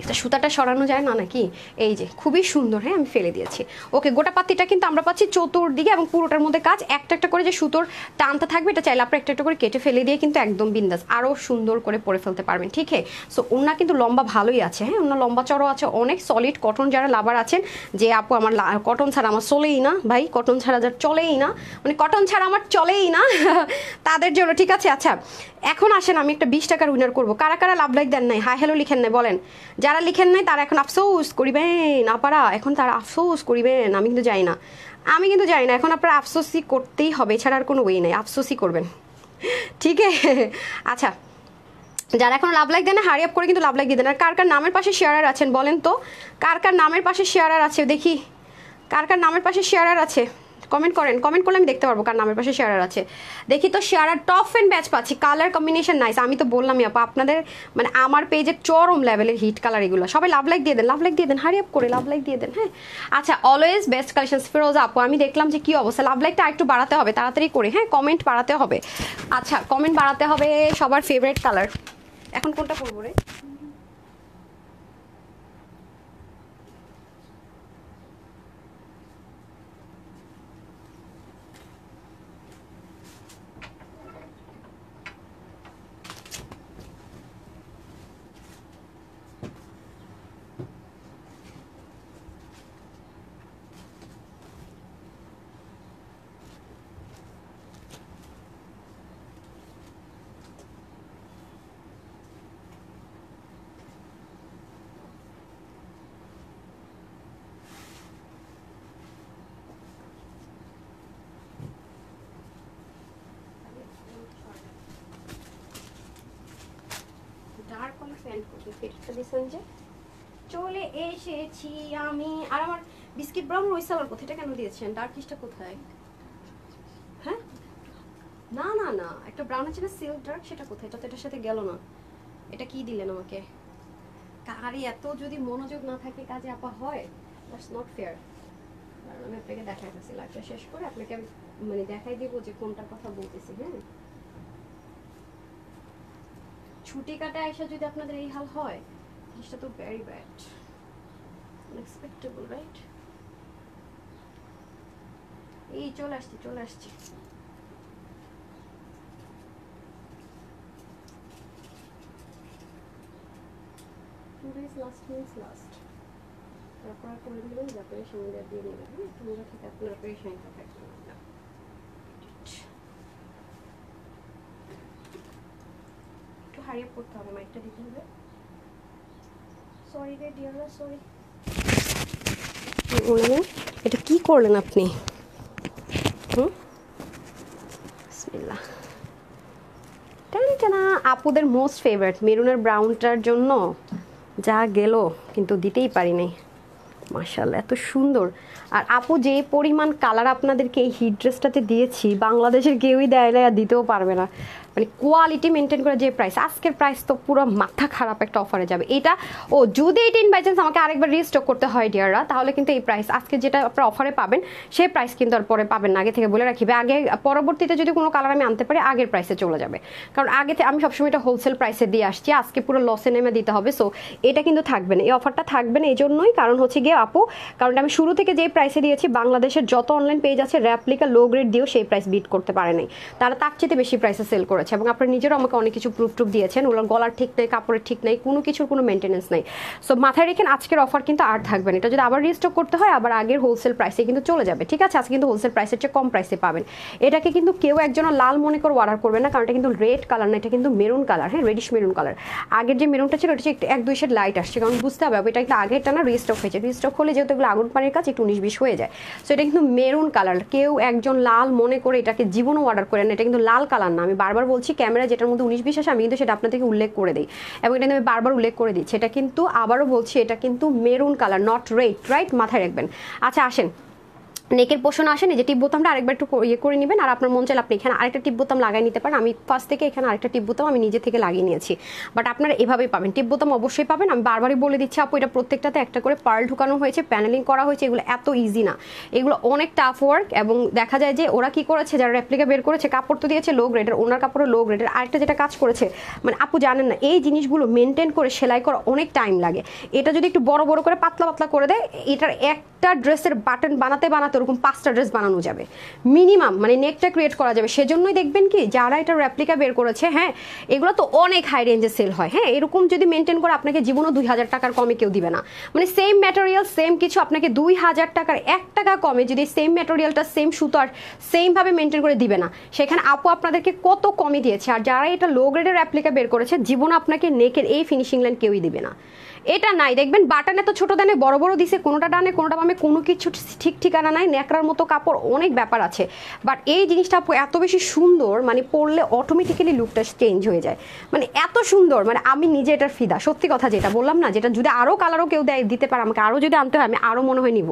এটা সুতাটা সরানো যায় না নাকি? এই যে খুবই সুন্দর। হ্যাঁ, আমি ফেলে দিয়েছি। ওকে, গোটা পাত্তিটা কিন্তু আমরা পাচ্ছি চতুর্দিকে, এবং পুরোটার মধ্যে কাজ একটা একটা করে যে সুতোর টানটা থাকবে, এটা চাইলে আপনার একটা একটা করে কেটে ফেলে দিয়ে কিন্তু একদম বিন্দাস আরও সুন্দর করে পরে ফেলতে পারবেন। ঠিক আছে, সো ওনা কিন্তু লম্বা ভালোই আছে। হ্যাঁ, ওনা লম্বা চড়ো আছে, অনেক সলিড কটন। যারা লাভার আছেন যে আপু আমার কটন ছাড়া আমার চলেই না, ভাই কটন ছাড়া যার চলেই না, মানে কটন ছাড়া আমার চলেই না তাদের জন্য। ঠিক আছে, আচ্ছা এখন আসেন আমি একটা 20 টাকার উইনার করবো। কারা কারা লাভ লাইক দেন নাই, হাই হ্যালো লিখেন নাই বলেন। যারা লিখেন নাই তারা এখন আফসোস করিবেন, আপারা এখন তারা আফসোস করিবেন। আমি কিন্তু যাই না, এখন আপনারা আফসোসই করতেই হবে, এছাড়া আর কোনো ওয়ে নাই, আফসোসই করবেন। ঠিক আছে, আচ্ছা যারা এখন লাভ লাইক দেন না হারি আপ করে কিন্তু লাভ লাইক দিয়ে দেন। আর কার কার নামের পাশে শেয়ারার আছেন বলেন তো, কার কার নামের পাশে শেয়ারার আছে দেখি, কার কার নামের পাশে শেয়ারার আছে কমেন্ট করেন, কমেন্ট করলে আমি দেখতে পারবো কার নামের পাশে শেয়ারার আছে। দেখি তো শেয়ারার টপ এন্ড ব্যাচ পাচ্ছি, কালার কম্বিনেশন নাইস। আমি তো বললামই আপা আপনাদের মানে আমার পেজে চরম লেভেলের হিট কালার এগুলো। সবাই লাভ লাইক দিয়ে দেন, লাভ লাইক দিয়ে দেন, হারি আপ করে লাভ লাইক দিয়ে দেন। হ্যাঁ, আচ্ছা অলওয়েজ বেস্ট কালেকশন ফিরোজা আপু, আমি দেখলাম যে কি অবস্থা, লাভ লাইকটা একটু বাড়াতে হবে তাড়াতাড়ি করে। হ্যাঁ, কমেন্ট বাড়াতে হবে। আচ্ছা কমেন্ট বাড়াতে হবে। সবার ফেভারিট কালার এখন কোনটা পরবো রে? ডার্ক কোনো ফ্যান্ট করতে ফিটটা দিছেন যে চলে এসেছি আমি। আর আমার বিস্কিট ব্রাউন রয়েছে সালোয়ার কোথায়, এটা কেন দিয়েছেন? ডার্ক কিসটা কোথায়? হ্যাঁ, না না না, একটা ব্রাউন আছে না সিল্ক ডার্ক, সেটা কোথায়? এটা তো এটার সাথে গেল না। এটা কি দিলেন আমাকে? কারি এত যদি মনোযোগ না থাকে কাজে আপা হয়, দ্যাটস নট ফেয়ার। আমি আপনাকে দেখাইতেছি লাইভটা শেষ করে আপনাকে মানে দেখাই দেবো যে কোনটার কথা বলতেছি। হ্যাঁ, ছুটি কাটা এসে যদি আপনাদের এই হাল হয়, জিনিসটা তো ভেরি ব্যাড, আনএক্সপেক্টেবল, রাইট? এই চলে আসছি। টুডেজ লাস্ট মিন্স লাস্ট, তারপর করে নেবেন, তারপরে সঙ্গে দিয়ে নেবেন। হ্যাঁ, তোমরা ঠিক আপনার পেশেন্টটা থাকবে না, একটু হারিয়ে পড়তে হবে, মাইকটা দিতে হবে। সরি রে ডিয়াররা, সরি। এটা কি করলেন আপনি? বিসমিল্লাহ। টানা আপুদের মোস্ট ফেভারিট মেরুনের ব্রাউনটার জন্য যা গেল, কিন্তু দিতেই পারি নাই। মাশাআল্লাহ, এত সুন্দর। আর আপু যে পরিমাণ কালার আপনাদেরকে এই হিট ড্রেসটাতে দিয়েছি, বাংলাদেশের কেউই দেয় না, দিতেও পারবে না। মানে কোয়ালিটি মেনটেন করে যে প্রাইস, আজকের প্রাইস তো পুরো মাথা খারাপ একটা অফারে যাবে এটা। ও যদি এটা ইন বাই চান্স আমাকে আরেকবার রিস্টক করতে হয় ডিয়াররা, তাহলে কিন্তু এই প্রাইস আজকে যেটা আপনারা অফারে পাবেন সেই প্রাইস কিন্তু আর পরে পাবেন না, আগে থেকে বলে রাখিবে। আগে পরবর্তীতে যদি কোনো কালার আমি আনতে পারি আগের প্রাইসে চলে যাবে, কারণ আগে থেকে আমি সবসময় এটা হোলসেল প্রাইসে দিয়ে আসছি, আজকে পুরো লসে নেমে দিতে হবে। সো এটা কিন্তু থাকবে না, এই অফারটা থাকবে না এই জন্যই, কারণ হচ্ছে গিয়ে আপু, কারণ আমি শুরু থেকে যে প্রাইসে দিয়েছি বাংলাদেশের যত অনলাইন পেজ আছে র্যাপ্লিকা লো গ্রেড দিয়েও সেই প্রাইস বিট করতে পারে নাই, তারা তার চেয়ে বেশি প্রাইসে সেল করেছে। এবং আপনারা নিজেরও আমাকে অনেক কিছু প্রুফ টুফ দিয়েছেন, ওগুলোর গলার ঠিক নেই, কাপড়ের ঠিক নেই, কোনো কিছুর কোনো মেনটেন্যান্স নেই। সো মাথায় রেখেন আজকের অফার কিন্তু আর থাকবে না, এটা যদি আবার রিস্টক করতে হয় আবার আগের হোলসেল প্রাইসে কিন্তু চলে যাবে। ঠিক আছে, আজকে কিন্তু হোলসেল প্রাইসের চেয়ে কম প্রাইসে পাবেন। এটাকে কিন্তু কেউ একজনও লাল মনে করে অর্ডার করবে না, কারণ এটা কিন্তু রেড কালার না, এটা কিন্তু মেরুন কালার। হ্যাঁ, রেডিশ মেরুন কালার। আগের যে মেরুনটা ছিল ওটা একটু 1-2 শেড লাইট আসছে, কারণ বুঝতে হবে এটা কিন্তু আগেরটা না রিস্টক হয়েছে, রিস্টক হলে যেহেতু এগুলো আগুন পানির কাছে একটু 19-20 হয়ে যায়। সো এটা কিন্তু মেরুন কালার, কেউ একজন লাল মনে করে এটাকে জীবনও অর্ডার করে না, এটা কিন্তু লাল কালার না। আমি বারবার বলছি ক্যামেরা যেটার মধ্যে 19-20 আসে আমি কিন্তু সেটা আপনাদেরকে উল্লেখ করে দিই, এবং এটা আমি বারবার উল্লেখ করে দিচ্ছি। এটা কিন্তু আবারও বলছি এটা কিন্তু maroon colour, not red, right? মাথায় রাখবেন। আচ্ছা আসেন, নেকের পোষণ আসেন, এই যে টিপ বোতামটা আরেকবার একটু ইয়ে করে নেবেন, আর আপনার মন চাইলে আপনি এখানে আরেকটা টিপ বোতাম লাগাই নিতে পারেন। আমি ফার্স্ট থেকে এখানে আরেকটা টিপ বোতাম আমি নিজে থেকে লাগিয়ে নিয়েছি, বাট আপনারা এভাবেই পাবেন, টিপ বোতাম অবশ্যই পাবেন। আমি বারবারই বলে দিচ্ছি আপু, এটা প্রত্যেকটাতে একটা করে পার্ল ঢুকানো হয়েছে, প্যানেলিং করা হয়েছে, এগুলো এত ইজি না, এগুলো অনেক টাফ ওয়ার্ক। এবং দেখা যায় যে ওরা কি করেছে, যারা রেপ্লিকা বের করেছে, কাপড় তো দিয়েছে লো গ্রেডের, ওনার কাপড়ও লো গ্রেডের। আরেকটা যেটা কাজ করেছে, মানে আপু জানেন না, এই জিনিসগুলো মেনটেন করে সেলাই করা অনেক টাইম লাগে। এটা যদি একটু বড় বড় করে পাতলা পাতলা করে দেয়, এটার একটা ড্রেসের বাটন বানাতে বানাতে ওরকম 5টা ড্রেস বানানো যাবে মিনিমাম, মানে নেকটা ক্রিয়েট করা যাবে। সেজন্যই দেখবেন কি যারা এটা রেপ্লিকা বের করেছে, হ্যাঁ এগুলো তো অনেক হাই রেঞ্জে সেল হয়। হ্যাঁ, এরকম যদি মেনটেন করে আপনাকে জীবনও 2000 টাকার কমে কেউ দিবে না। মানে সেম ম্যাটেরিয়াল সেম কিছু আপনাকে 2000 টাকার 1 টাকা কমে যদি সেম ম্যাটেরিয়ালটা সেম সুতার সেমভাবে মেনটেন করে দিবে না, সেখানে আপু আপনাদেরকে কত কমে দিয়েছে। আর যারা এটা লো গ্রেডের রেপ্লিকা বের করেছে, জীবন আপনাকে নেকের এই ফিনিশিং লাইন কেউই দিবে না। এটা নাই, দেখবেন বাটন এত ছোট দানে বড় বড় দিছে, কোনোটা ডানে কোনোটা বামে, কোনো কিছু ঠিক ঠিকানা নাই, ন্যাকড়ার মতো কাপড়, অনেক ব্যাপার আছে। বাট এই জিনিসটা এত বেশি সুন্দর, মানে পরলে অটোমেটিক্যালি লুকটা চেঞ্জ হয়ে যায়, মানে এত সুন্দর। মানে আমি নিজে এটার ফিদা, সত্যি কথা যেটা বললাম না, যেটা যদি আরও কালারও কেউ দেয় দিতে পারে আমাকে, আরও যদি আনতে হয় আমি আরও মনে হয় নিব।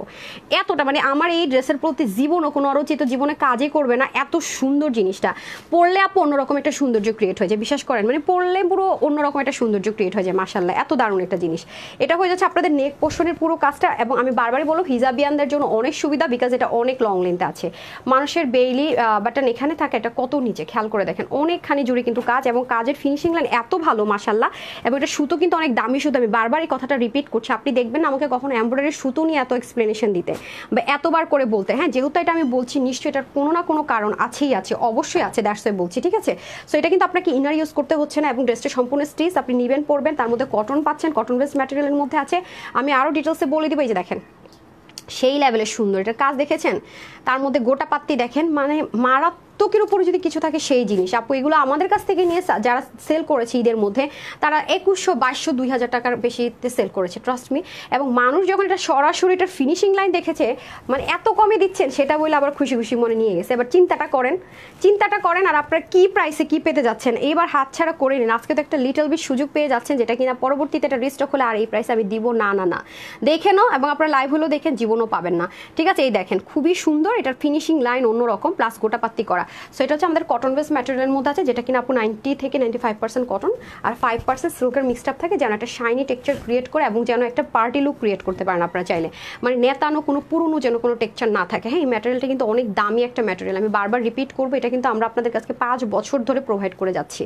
এতটা মানে আমার এই ড্রেসের প্রতি জীবনও কোনো অরচিত জীবনে কাজই করবে না, এত সুন্দর জিনিসটা পরলে আপু অন্যরকম একটা সৌন্দর্য ক্রিয়েট হয়ে যায়। বিশ্বাস করেন, মানে পরলে পুরো অন্যরকম একটা সৌন্দর্য ক্রিয়েট হয়ে যায়। মাশাআল্লাহ, এত দারুণ একটা জিনিস। এটা হয়ে যাচ্ছে আপনাদের নেক পোর্শনের পুরো কাজটা। এবং আমি বারবারই বলবো হিজাবিয়ানদের জন্য অনেক সুবিধা, বিকজ এটা অনেক লং লেন্থ আছে। মানুষের বেইলি বাটন এখানে থাকে, এটা কত নিচে খেয়াল করে দেখেন, অনেকখানি জুড়ে কিন্তু কাজ, এবং কাজের ফিনিশিং লাইন এত ভালো মাশাআল্লাহ। এবং এটা সুতো কিন্তু অনেক দামি সুতো, আমি বারবার এই কথাটা রিপিট করছি। আপনি দেখবেন আমাকে কখনো এমব্রয়ডারি সুতো নিয়ে এত এক্সপ্লেনেশন দিতে বা এতবার করে বলতে। হ্যাঁ, যেহেতু এটা আমি বলছি নিশ্চয়ই এটার কোনো না কোনো কারণ আছেই, আছে অবশ্যই আছে, দ্যাটস ওয়াই বলছি। ঠিক আছে, সো এটা কিন্তু আপনাকে ইনার ইউজ করতে হচ্ছে না, এবং ড্রেসটা সম্পূর্ণ স্টিচ, আপনি নিবেন পরবেন, তার মধ্যে কটন পাচ্ছেন, কটন বেস ম্যাটেরিয়ালের মধ্যে আছে। আমি আরও ডিটেলসে বলে দিব। এই যে দেখেন সেই লেভেলের সুন্দর এটার কাজ দেখেছেন, তার মধ্যে গোটা পাত্তি দেখেন, মানে মারাত্মকের উপরে যদি কিছু থাকে সেই জিনিস। আপু এগুলো আমাদের কাছ থেকে নিয়ে যারা সেল করেছে ঈদের মধ্যে, তারা 2100, 2200, 2000 টাকার বেশিতে সেল করেছে, ট্রাস্ট মি। এবং মানুষ যখন এটা সরাসরি এটার ফিনিশিং লাইন দেখেছে, মানে এত কমে দিচ্ছেন সেটা বলে আবার খুশি খুশি মনে নিয়ে গেছে। এবার চিন্তাটা করেন আর আপনার কি প্রাইসে কি পেতে যাচ্ছেন, এইবার হাতছাড়া করে নিন। আজকে তো একটা লিটল বিট সুযোগ পেয়ে যাচ্ছেন, যেটা কিনা পরবর্তীতে এটা রিস্টক হলে আর এই প্রাইসে আমি দিব না। দেখে নাও, এবং আপনার লাইভ হলেও দেখেন, জীবনও পাবেন না। ঠিক আছে, এই দেখেন খুবই সুন্দর, এটার ফিনিশিং লাইন অন্যরকম, প্লাস গোটা পাত্তি করা। সো এটা হচ্ছে আমাদের কটন বেস ম্যাটেরিয়ালের মধ্যে আছে, যেটা কিনা আপু 90 থেকে 95% কটন আর 5% সিল্কের মিক্সড আপ থাকে, যেন একটা শাইনি টেক্সচার ক্রিয়েট করে এবং যেন একটা পার্টি লুক ক্রিয়েট করতে পারেন আপনারা চাইলে, মানে নেতানো কোনো পুরনো যেন কোনো টেক্সচার না থাকে। হ্যাঁ, এই ম্যাটেরিয়ালটা কিন্তু অনেক দামি একটা ম্যাটেরিয়াল, আমি বারবার রিপিট করবো, এটা কিন্তু আমরা আপনাদের কাছে 5 বছর ধরে প্রোভাইড করে যাচ্ছি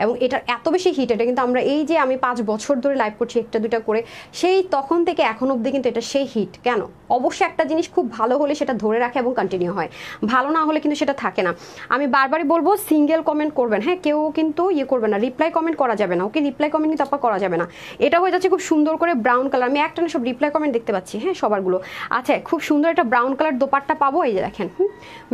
এবং এটার এত বেশি হিট, এটা কিন্তু আমরা এই যে আমি 5 বছর ধরে লাইভ করছি একটা দুটা করে, সেই তখন থেকে এখন অবধি কিন্তু এটা সেই হিট। কেন? অবশ্যই একটা জিনিস খুব ভালো হলে সেটা ধরে রাখে এবং কন্টিনিউ হয়, ভালো না হলে কিন্তু সেটা থাকে না। আমি বারবারই বলবো সিঙ্গেল কমেন্ট করবেন, হ্যাঁ, কেউ কিন্তু করবে না, রিপ্লাই কমেন্ট করা যাবে না, ওকে, রিপ্লাই কমেন্ট কিন্তু আপনার করা যাবে না। এটা হয়ে যাচ্ছে খুব সুন্দর করে ব্রাউন কালার, আমি একটা না সব রিপ্লাই কমেন্ট দেখতে পাচ্ছি, হ্যাঁ, সবারগুলো। আচ্ছা, খুব সুন্দর একটা ব্রাউন কালার দোপাট্টা পাবো, এই যে দেখেন,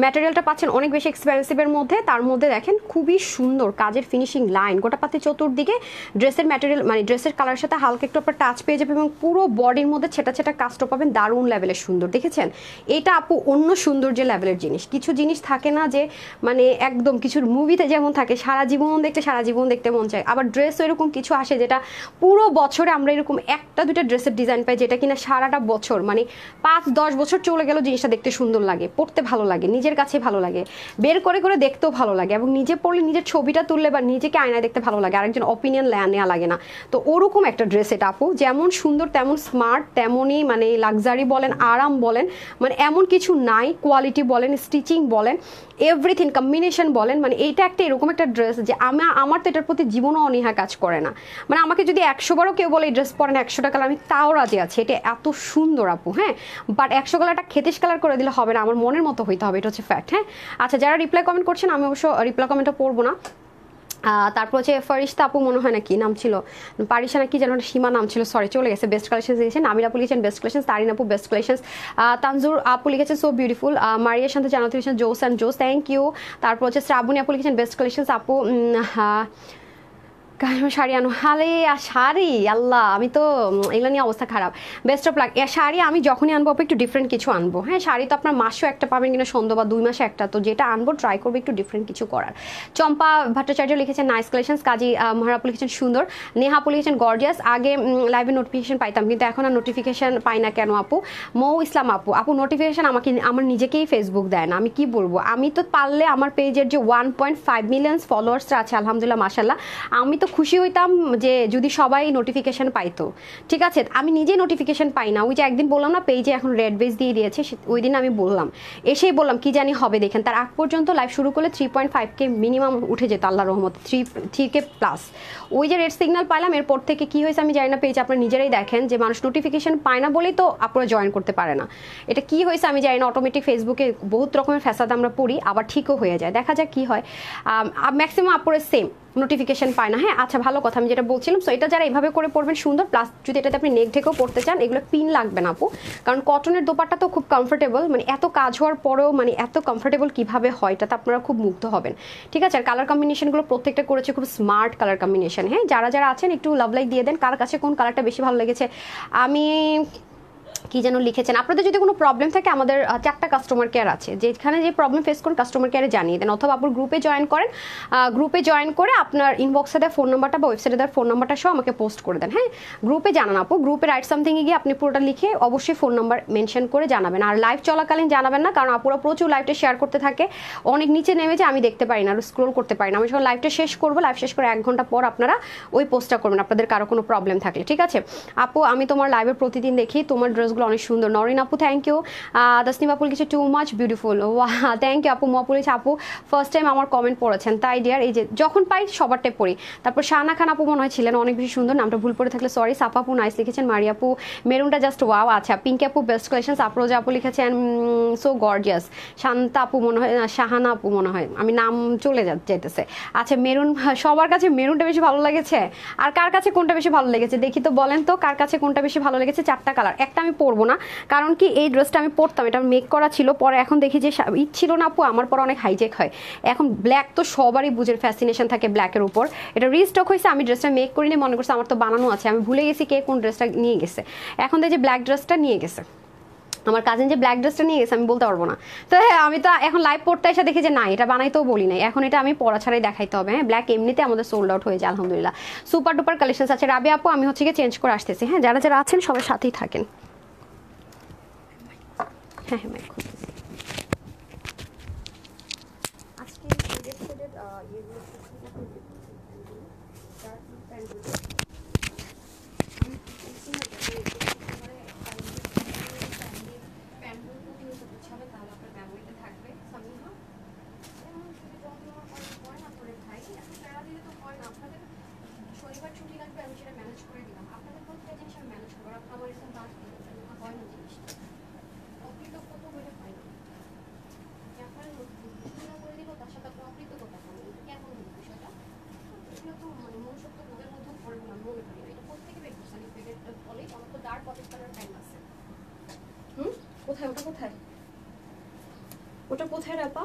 ম্যাটেরিয়ালটা পাচ্ছেন অনেক বেশি এক্সপেন্সিভের মধ্যে, তার মধ্যে দেখেন খুবই সুন্দর কাজের ফিনিশিং লাইন, গোটা পাতে চতুর্দিকে ড্রেসের ম্যাটেরিয়াল মানে ড্রেসের কালার সাথে হালকা একটু আপনার টাচ পেয়ে যাবে এবং পুরো বডির মধ্যে ছেটা ছেটা কাজটা পাবেন, দারুণ লেভেলের সুন্দর। দেখেছেন, এটা আপু অন্য সৌন্দর্য লেভেলের জিনিস। কিছু জিনিস থাকে না যে মানে একদম কিছু মুভিতে যেমন থাকে সারা জীবন দেখতে মন চায়, আবার ড্রেসও এরকম কিছু আসে যেটা পুরো বছরে আমরা এরকম একটা দুটা ড্রেসের ডিজাইন পাই, যেটা কিনা সারাটা বছর মানে 5-10 বছর চলে গেল জিনিসটা দেখতে সুন্দর লাগে, পড়তে ভালো লাগে, নিজের কাছে ভালো লাগে, বের করে করে দেখতেও ভালো লাগে এবং নিজে পড়লে নিজের ছবিটা তুললে বা নিজেকে আয়নায় দেখতে ভালো লাগে, আরেকজন অপিনিয়ন নেওয়া লাগে না। তো ওরকম একটা ড্রেস এটা আপু, যেমন সুন্দর তেমন স্মার্ট, তেমনই মানে লাক্সারি বলেন, আরাম বলেন, মানে এমন কিছু নাই, কোয়ালিটি বলেন, স্টিচিং বলেন, এভরিথিং কম্বিনেশন বলেন, মানে এইটা একটা এরকম একটা ড্রেস যে আমার তো এটার প্রতি জীবনও অনীহা কাজ করে না। মানে আমাকে যদি 100 বারও কেউ বলে এই ড্রেস পরেন 100টা কালার, আমি তাও রাজি আছি, এটা এত সুন্দর আপু। হ্যাঁ, বাট 100 কালারটা খেতেশ কালার করে দিলে হবে না, আমার মনের মতো হইতে হবে, এটা হচ্ছে ফ্যাক্ট। হ্যাঁ, আচ্ছা, যারা রিপ্লাই কমেন্ট করছেন, আমি অবশ্য রিপ্লাই কমেন্টটা পড়বো না। তারপর হচ্ছে ফারিস্তা আপু মনে হয় না কি নাম ছিল, পারিসা না কি যেন সীমা নাম ছিল, সরি চলে গেছে, বেস্ট কালেকশন দিয়েছেন। আমির আপু লিখেছেন বেস্ট কালেকশন, তারিন আপু বেস্ট কালেকশন, তানজুর আপু লিখেছেন সো বিউটিফুল, মারিয়ার সাথে জানাতে লিখেছেন জোস অ্যান্ড জোস, থ্যাংক ইউ। তারপর হচ্ছে শ্রাবণী আপু লিখেছেন বেস্ট কালেকশন আপু, শাড়ি আনো, হালে শাড়ি, আল্লাহ, আমি তো এগুলো নিয়ে অবস্থা খারাপ। Best of luck. শাড়ি আমি যখনই আনবো একটু ডিফারেন্ট কিছু আনবো। হ্যাঁ, শাড়ি তো আপনার মাসেও একটা পাবেন কিনা সন্ধ্যা বা 2 মাসে একটা, তো যেটা আনবো ট্রাই করবো একটু ডিফারেন্ট কিছু করার। চম্পা ভট্টাচার্য লিখেছেন নাইস কালেকশন, কাজী মহারাপু লিখেছেন সুন্দর, নেহা আপু লিখেছেন গর্জিয়াস। আগে লাইভে নোটিফিকেশন পাইতাম, কিন্তু এখন আর নোটিফিকেশন পাই না কেন আপু? মৌ ইসলাম আপু নোটিফিকেশন আমার নিজেকেই ফেসবুক দেয় না, আমি কি বলবো? আমি তো পারলে আমার পেজের যে 1.5 মিলিয়ন ফলোয়ার্সরা আছে, আলহামদুলিল্লাহ মাশাল্লাহ, আমি তো খুশি হইতাম যে যদি সবাই নোটিফিকেশন পাইতো। ঠিক আছে, আমি নিজে নোটিফিকেশন পাই না। ওই যে একদিন বললাম না পেজে এখন রেড বেজ দিয়ে দিয়েছে, ওই দিন আমি বললাম, এসেই বললাম কি জানি হবে দেখেন, তার আগ পর্যন্ত লাইভ শুরু করলে 3.5K মিনিমাম উঠে যেত, আল্লাহ রহমত 3K প্লাস। ওই যে রেড সিগন্যাল পাইলাম, এরপর থেকে কি হয়েছে আমি জানি না, পেজ আপনারা নিজেরাই দেখেন যে মানুষ নোটিফিকেশন পায় না বলেই তো আপনারা জয়েন করতে পারে না। এটা কি হয়েছে আমি জানি না, অটোমেটিক ফেসবুকে বহুত রকমের ফ্যাসাদ আমরা পড়ি, আবার ঠিকও হয়ে যায়, দেখা যাক কি হয়। ম্যাক্সিমাম আপনারা সেম নোটিফিকেশন পায় না। হ্যাঁ, আচ্ছা, ভালো কথা, আমি যেটা বলছিলাম, সো এটা যারা এইভাবে করে পড়বেন সুন্দর, প্লাস যদি এটাতে আপনি নেক ঢেকেও পড়তে চান, এগুলো পিন লাগবে না আপু, কারণ কটনের দোপাট্টা তো খুব কমফোর্টেবল, মানে এত কাজ হওয়ার পরেও মানে এত কমফোর্টেবল কিভাবে হয়, এটাতে আপনারা খুব মুগ্ধ হবেন। ঠিক আছে, আর কালার কম্বিনেশনগুলো প্রত্যেকটা করেছে খুব স্মার্ট কালার কম্বিনেশন। হ্যাঁ, যারা আছেন একটু লাভ লাইক দিয়ে দেন, কার কাছে কোন কালারটা বেশি ভালো লেগেছে। আমি কি যেন লিখেছেন, আপনাদের যদি কোনো প্রবলেম থাকে আমাদের 4টা কাস্টমার কেয়ার আছে, যেখানে যে প্রবলেম ফেস করেন কাস্টমার কেয়ারে জানিয়ে দেন, অথবা আপনার গ্রুপে জয়েন করেন, গ্রুপে জয়েন করে আপনার ইনবক্সে দেওয়া ফোন নাম্বারটা বা ওয়েবসাইটে দেওয়ার ফোন নাম্বারটা সহ আমাকে পোস্ট করে দেন। হ্যাঁ, গ্রুপে জানান আপু, গ্রুপে রাইট সামথিংয়ে গিয়ে আপনি পুরোটা লিখে অবশ্যই ফোন নাম্বার মেনশন করে জানাবেন, আর লাইভ চলাকালীন জানাবেন না, কারণ আপুরা প্রচুর লাইভটা শেয়ার করতে থাকে, অনেক নিচে নেমে যে আমি দেখতে পারি না আর স্ক্রোল করতে পারি না। আমি যখন লাইভটা শেষ করবো, লাইভ শেষ করে 1 ঘন্টা পর আপনারা ওই পোস্টটা করবেন আপনাদের কারো কোনো প্রবলেম থাকলে। ঠিক আছে আপু, আমি তোমার লাইভে প্রতিদিন দেখি, তোমার ড্রেসগুলো অনেক সুন্দর। নরিন আপু থ্যাংক ইউ। তাসনিম আপু লিখেছে টু মাচ বিউটিফুল, ওয়াহ থ্যাংক ইউ আপু। মপু লিখেছে আপু ফার্স্ট টাইম আমার কমেন্ট পড়েছেন, তাই ডিয়ার, এই যে যখন পাই সবারটাই পড়ি। তারপর শাহানা খান আপু মনে হয় ছিলেন, অনেক বেশি সুন্দর, নামটা ভুল পড়ে থাকলে সরি। সাফা আপু নাইস লিখেছেন, মারিয়া আপু মেরুনটা জাস্ট ওয়াও। আচ্ছা, পিঙ্কি আপু বেস্ট কালেকশন, আফরোজা আপু লিখেছেন সো গর্জিয়াস। শান্তা আপু মনে হয়, শাহানা আপু মনে হয়, আমি নাম চলে যাইতেছে। আচ্ছা, মেরুন, সবার কাছে মেরুনটা বেশি ভালো লেগেছে, আর কার কাছে কোনটা বেশি ভালো লেগেছে দেখি তো, বলেন তো কার কাছে কোনটা বেশি ভালো লেগেছে। 4টা কালার, একটা আমি পরবো না, কারণ কি এই ড্রেসটা আমি পরতাম, এটা মেক করা ছিল, পরে এখন দেখি যে ঈদ ছিল না আপু, আমার পরে অনেক হাইজেক হয়। এখন ব্ল্যাক তো সবারই বুঝের ফ্যাসিনেশন থাকে ব্ল্যাকের উপর, এটা রিস্টক হয়েছে, আমি ড্রেসটা মেক করিনি, মনে করছি আমার তো বানানো আছে, আমি ভুলে গেছি কে কোন ড্রেসটা নিয়ে গেছে। এখন দেখি যে ব্ল্যাক ড্রেসটা নিয়ে গেছে, আমার কাজিন যে ব্ল্যাক ড্রেসটা নিয়ে গেছে, আমি বলতে পারবো না। তো হ্যাঁ, আমি তো এখন লাইভ পড়তে এসে দেখি যে না, এটা বানাইতেও বলি নাই, এখন এটা আমি পড়া ছাড়াই দেখাইতে হবে। হ্যাঁ, ব্ল্যাক এমনিতে আমাদের সোল্ড আউট হয়ে যায় আলহামদুলিল্লাহ। সুপার ডুপার কালেকশন আছে। রাবি আপু আমি হচ্ছে গিয়ে চেঞ্জ করে আসতেছি। হ্যাঁ, যারা আছেন সবার সাথেই থাকেন। হ্যাঁ হ্যাঁ, আজকে শেডেড শেডেড ইয়েগুলো প্যান্টগুলো শনিবার ছুটি লাগবে, আমি সেটা ম্যানেজ করে দিলাম। আপনাদের প্রত্যেকটা জিনিস আমি ম্যানেজ করবো, আমার এরকম বাদ হয় না জিনিসটা অকৃতজ্ঞতা হলে হয় না। আপনার সুবিধা করে দিব, তার সাথে আপনার অকৃতজ্ঞতা করবেন, কেমন হবে বিষয়টা? এগুলো তো মানে মনুষ্যত্ব রোগের মধ্যে পড়বো না, মনে করি না। এটা প্রত্যেকে বের করছেন, পেটের ফলে আমার তো ডার্ক অরেঞ্জ কালার টাইম আছে। কোথায় ওটা, কোথায় ওটা, কোথায় রাপা?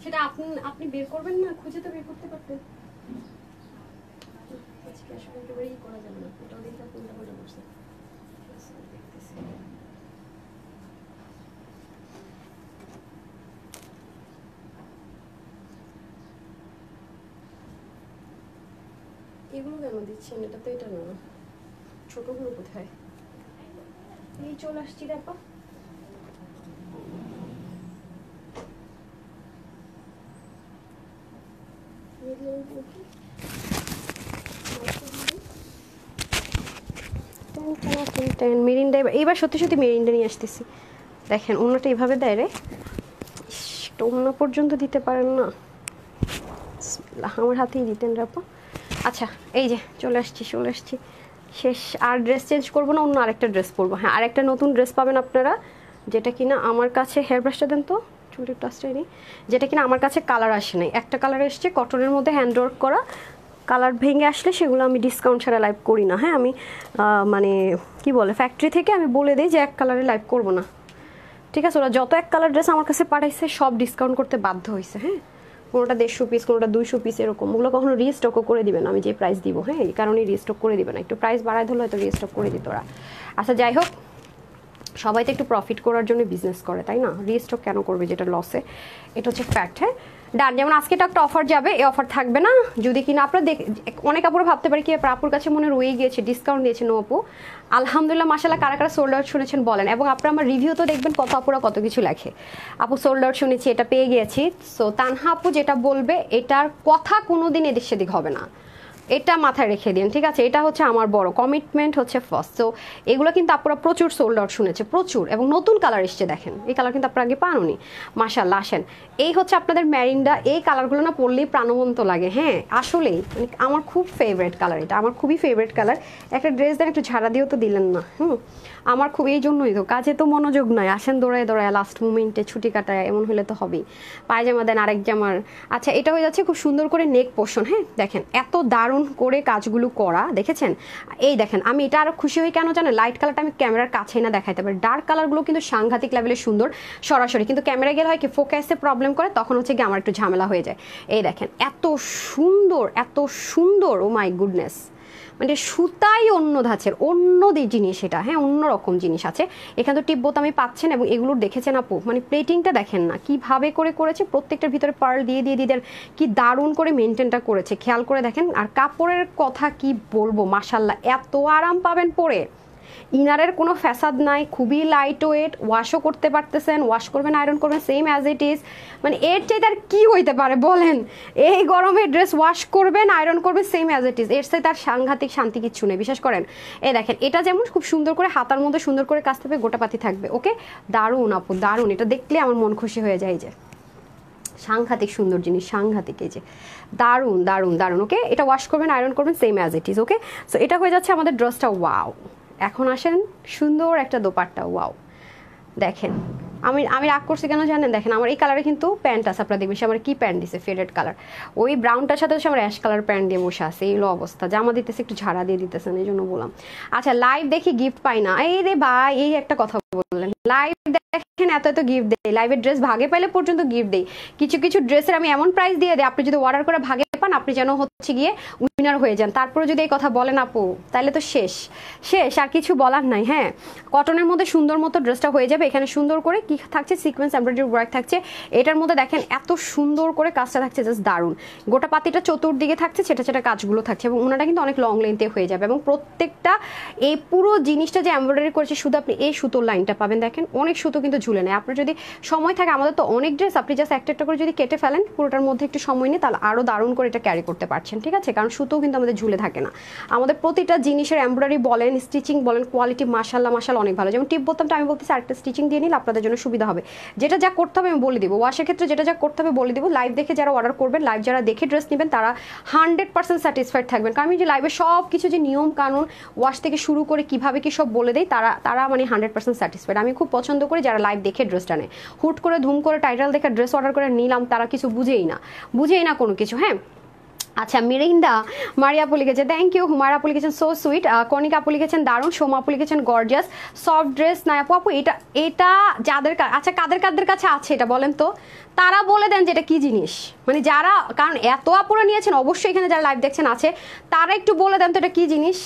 সেটা আপনি বের করবেন না, খুঁজে তো বের করতে পারতেন। আজকে আসলে একেবারেই করা যাবে না, ওটাও দেখে আপনি উল্টা করছেন। এগুলো কেন দিচ্ছেন? এটা তো এটা না, ছোটগুলো কোথায়? এই চলে আসছি রাপা। মেরিন্ডা এইবার সত্যি সত্যি মেরিন্ডা নিয়ে আসতেছি। দেখেন অন্যটা এইভাবে দেয় রে, অন্য পর্যন্ত দিতে পারেন না, আমার হাতেই দিতেন রাপা। আচ্ছা এই যে চলে আসছি শেষ। আর ড্রেস চেঞ্জ করবো না, অন্য আরেকটা ড্রেস পরবো। হ্যাঁ, আরেকটা নতুন ড্রেস পাবেন আপনারা, যেটা কিনা আমার কাছে, হেয়ার ব্রাশটা দেন তো, চুলের টাচটাই নেই, যেটা কিনা আমার কাছে কালার আসে নাই। একটা কালার এসছে কটনের মধ্যে হ্যান্ড ওয়ার্ক করা, কালার ভেঙে আসলে সেগুলো আমি ডিসকাউন্ট ছাড়া লাইভ করি না। হ্যাঁ, আমি মানে কি বলে, ফ্যাক্টরি থেকে আমি বলে দিই যে এক কালারে লাইভ করব না, ঠিক আছে? ওরা যত এক কালার ড্রেস আমার কাছে পাঠাইছে সব ডিসকাউন্ট করতে বাধ্য হয়েছে। হ্যাঁ, কোনোটা 150 পিস, কোনোটা 200 পিস, এরকম। ওগুলো কখনো রিস্টকও করে দিবে না, আমি যে প্রাইস দিব। হ্যাঁ, এই কারণেই রিস্টক করে দিবে না, একটু প্রাইস বাড়ায় ধরলে হয়তো রিস্টক করে দিত ওরা। আচ্ছা যাই হোক, সবাই তো একটু প্রফিট করার জন্য বিজনেস করে, তাই না? রিস্টক কেন করবে যেটা লসে? এটা হচ্ছে ফ্যাক্ট। হ্যাঁ ডান। যেমন আজকে এটা একটা অফার যাবে, এই অফার থাকবে না যদি কিনা আপনারা অনেক আপুরা ভাবতে পারে কি আপুর কাছে মনে রয়ে গিয়েছে, ডিসকাউন্ট দিয়েছে। নো আপু, আলহামদুলিল্লাহ মাশাআল্লাহ, কারা কারা সোল্ড আউট শুনেছেন বলেন। এবং আপনারা আমার রিভিউ তো দেখবেন কত আপুরা কত কিছু লেখে, আপু সোল্ড আউট শুনেছি, এটা পেয়ে গিয়েছি। সো তানহা আপু যেটা বলবে এটার কথা কোনোদিন এদিক সেদিক হবে না, এটা মাথায় রেখে দিন, ঠিক আছে? এটা হচ্ছে আমার বড় কমিটমেন্ট, হচ্ছে ফার্স্ট। সো এগুলো কিন্তু আপনারা প্রচুর সোল্ড আউট শুনেছে, প্রচুর। এবং নতুন কালার এসছে, দেখেন এই কালার কিন্তু আপনারা আগে পাননি। মাশাআল্লাহ, আসেন। এই হচ্ছে আপনাদের ম্যারিন্ডা, এই কালারগুলো না পরলেই প্রাণবন্ত লাগে। হ্যাঁ আসলেই, মানে আমার খুব ফেভারিট কালার এটা, আমার খুবই ফেভারিট কালার। একটা ড্রেস দেন, একটু ঝাড়া দিয়েও তো দিলেন না। আমার খুব, এই জন্যই তো, কাজে তো মনোযোগ নয়, আসেন দৌড়ায় দৌড়ায় লাস্ট মুমেন্টে ছুটি কাটায়, এমন হলে তো হবেই। পায়জামা দেন, আরেক জামার। আচ্ছা এটা হয়ে যাচ্ছে খুব সুন্দর করে নেক পোর্শন। হ্যাঁ দেখেন এত দারুণ করে কাজগুলো করা, দেখেছেন? এই দেখেন, আমি এটা আরো খুশি হই কেন জানেন? লাইট কালারটা আমি ক্যামেরার কাছে না দেখাইতে পারি, ডার্ক কালারগুলো কিন্তু সাংঘাতিক লেভেলে সুন্দর সরাসরি, কিন্তু ক্যামেরা গেলে হয় কি ফোকাসে প্রবলেম করে, তখন হচ্ছে কি আমার একটু ঝামেলা হয়ে যায়। এই দেখেন এত সুন্দর, এত সুন্দর, ও মাই গুডনেস, মানে সুতাই অন্য ধাঁচের, অন্য জিনিস এটা। হ্যাঁ অন্যরকম জিনিস আছে এখানে, তো টিপ বোতামি পাচ্ছেন। এবং এগুলোর দেখেছেন আপু, মানে প্লেটিংটা দেখেন না কিভাবে করে করেছে, প্রত্যেকটার ভিতরে পার্ল দিয়ে দিয়ে দিয়ে কি দারুণ করে মেনটেনটা করেছে, খেয়াল করে দেখেন। আর কাপড়ের কথা কি বলবো, মাশাল্লাহ এত আরাম পাবেন পরে, ইনারের কোনো ফ্যাসাদ নাই, খুবই লাইট ওয়েট, ওয়াশও করতে পারতেছেন, ওয়াশ করবেন আয়রন করবেন সেম অ্যাজ ইট ইজ। মানে এর চাইতে আর কি হইতে পারে বলেন? এই গরমে ড্রেস ওয়াশ করবেন আয়রন করবেন সেম অ্যাজ ইট ইজ, এর চাইতে তার সাংঘাতিক শান্তি কিচ্ছু নেই, বিশ্বাস করেন। এই দেখেন এটা যেমন খুব সুন্দর করে হাতার মধ্যে সুন্দর করে কাজ থাকবে, গোটাপাতি থাকবে। ওকে, দারুণ আপু দারুণ, এটা দেখলে আমার মন খুশি হয়ে যায়। যে সাংঘাতিক সুন্দর জিনিস, সাংঘাতিক, এই যে দারুণ দারুণ দারুণ। ওকে, এটা ওয়াশ করবেন আয়রন করবেন same as it is. Okay, so এটা হয়ে যাচ্ছে আমাদের ড্রেসটা। ওয়াও, এখন আসেন সুন্দর একটা দোপাট্টা। ওয়াও, দেখেন আমি রাগ করছি কেন জানেন? দেখেন আমার এই কালারে কিন্তু প্যান্ট আছে, আপনারা দেখবেন সে আমার কি প্যান্ট দিছে, ফেডেড কালার, ওই ব্রাউনটার সাথে আমার অ্যাশ কালার প্যান্ট দিয়ে বসে আছে। এইগুলো অবস্থা, জামা দিতেছে একটু ঝাড়া দিয়ে দিতেছেন, এই জন্য বললাম। আচ্ছা লাইভ দেখি গিফট পাই না, এই রে ভাই এই একটা কথা বললেন, লাইভ দেখেন এত এত গিফট দেয়, লাইভের ড্রেস ভাগে পাইলে পর্যন্ত গিফট দেই। কিছু কিছু ড্রেসের আমি এমন প্রাইস দিয়ে দিই, আপনি যদি অর্ডার করে ভাগে পান, আপনি যেন হচ্ছে গিয়ে উইনার হয়ে যান। তারপরে যদি এই কথা বলেন আপু, তাহলে তো শেষ শেষ, আর কিছু বলার নাই। হ্যাঁ, কটনের মধ্যে সুন্দর মতো ড্রেসটা হয়ে যাবে। এখানে সুন্দর করে কি থাকছে, সিকোয়েন্স এমব্রয়ডারি ওয়ার্ক থাকছে। এটার মধ্যে দেখেন এত সুন্দর করে কাজটা থাকছে, জাস্ট দারুণ। গোটা পাতিটা চতুর্দিকে থাকছে, ছেটা ছেটা কাজগুলো থাকছে, এবং ওনাটা কিন্তু অনেক লং লেন্থে হয়ে যাবে। এবং প্রত্যেকটা এই পুরো জিনিসটা যে এমব্রয়ডারি করেছে, শুধু আপনি এই সুতোর লাইনটা পাবেন। দেখেন অনেক সুতো কিন্তু ঝুলে নেয়। আপনার যদি সময় থাকে, আমাদের তো অনেক ড্রেস, আপনি জাস্ট একটা একটা করে যদি কেটে ফেলেন পুরোটার মধ্যে একটু সময় নিয়ে, তাহলে আরও দারুণ করে এটা ক্যারি করতে পারছেন। ঠিক আছে, কারণ সুতো কিন্তু আমাদের ঝুলে থাকে না। আমাদের প্রতিটা জিনিসের এমব্রয়ডারি বলেন, স্টিচিং বলেন, কোয়ালিটি মাশাল্লাহ মাশাল্লাহ অনেক ভালো। যেমন টিপ বোতামটা আমি বলতেছি আরেকটা স্টিচিং দিয়ে নিলে আপনাদের জন্য সুবিধা হবে। যেটা যা করতে হবে আমি বলে দিব, ওয়াশের ক্ষেত্রে যেটা যা করতে হবে বলে দিব। লাইভ দেখে যারা অর্ডার করবেন, লাইভ যারা দেখে ড্রেস নেবেন, তারা 100% স্যাটিসফাইড থাকবেন। কারণ আমি যে লাইভে সব কিছু যে নিয়ম কানুন ওয়াশ থেকে শুরু করে কিভাবে কি সব বলে দেয়, তারা মানে 100% স্যাটিসফাইড। আমি খুব পছন্দ করি যারা লাইভ দেখে ড্রেসটা নেয়। হুট করে ধুম করে টাইটেল দেখে ড্রেস অর্ডার করে নিলাম, তারা কিছু বুঝেই না কোনো কিছু। হ্যাঁ, আচ্ছা, মিরিন্দা মারিয়া আপু লিখেছে থ্যাংক ইউ, হুমায়রা আপু লিখেছেন সো সুইট, কনিকা আপু লিখেছেন দারুণ, সোমা আপু লিখেছেন গর্জিয়াস, সফট ড্রেস নাই আপু। আপু এটা যাদের আচ্ছা কাদের কাছে আছে এটা বলেন তো, তারা বলে দেন যে এটা কি জিনিস, মানে যারা, কারণ এত আপুরা নিয়েছেন অবশ্যই এখানে যারা লাইভ দেখছেন আছে, তারা একটু বলে দেন তো এটা কি জিনিস।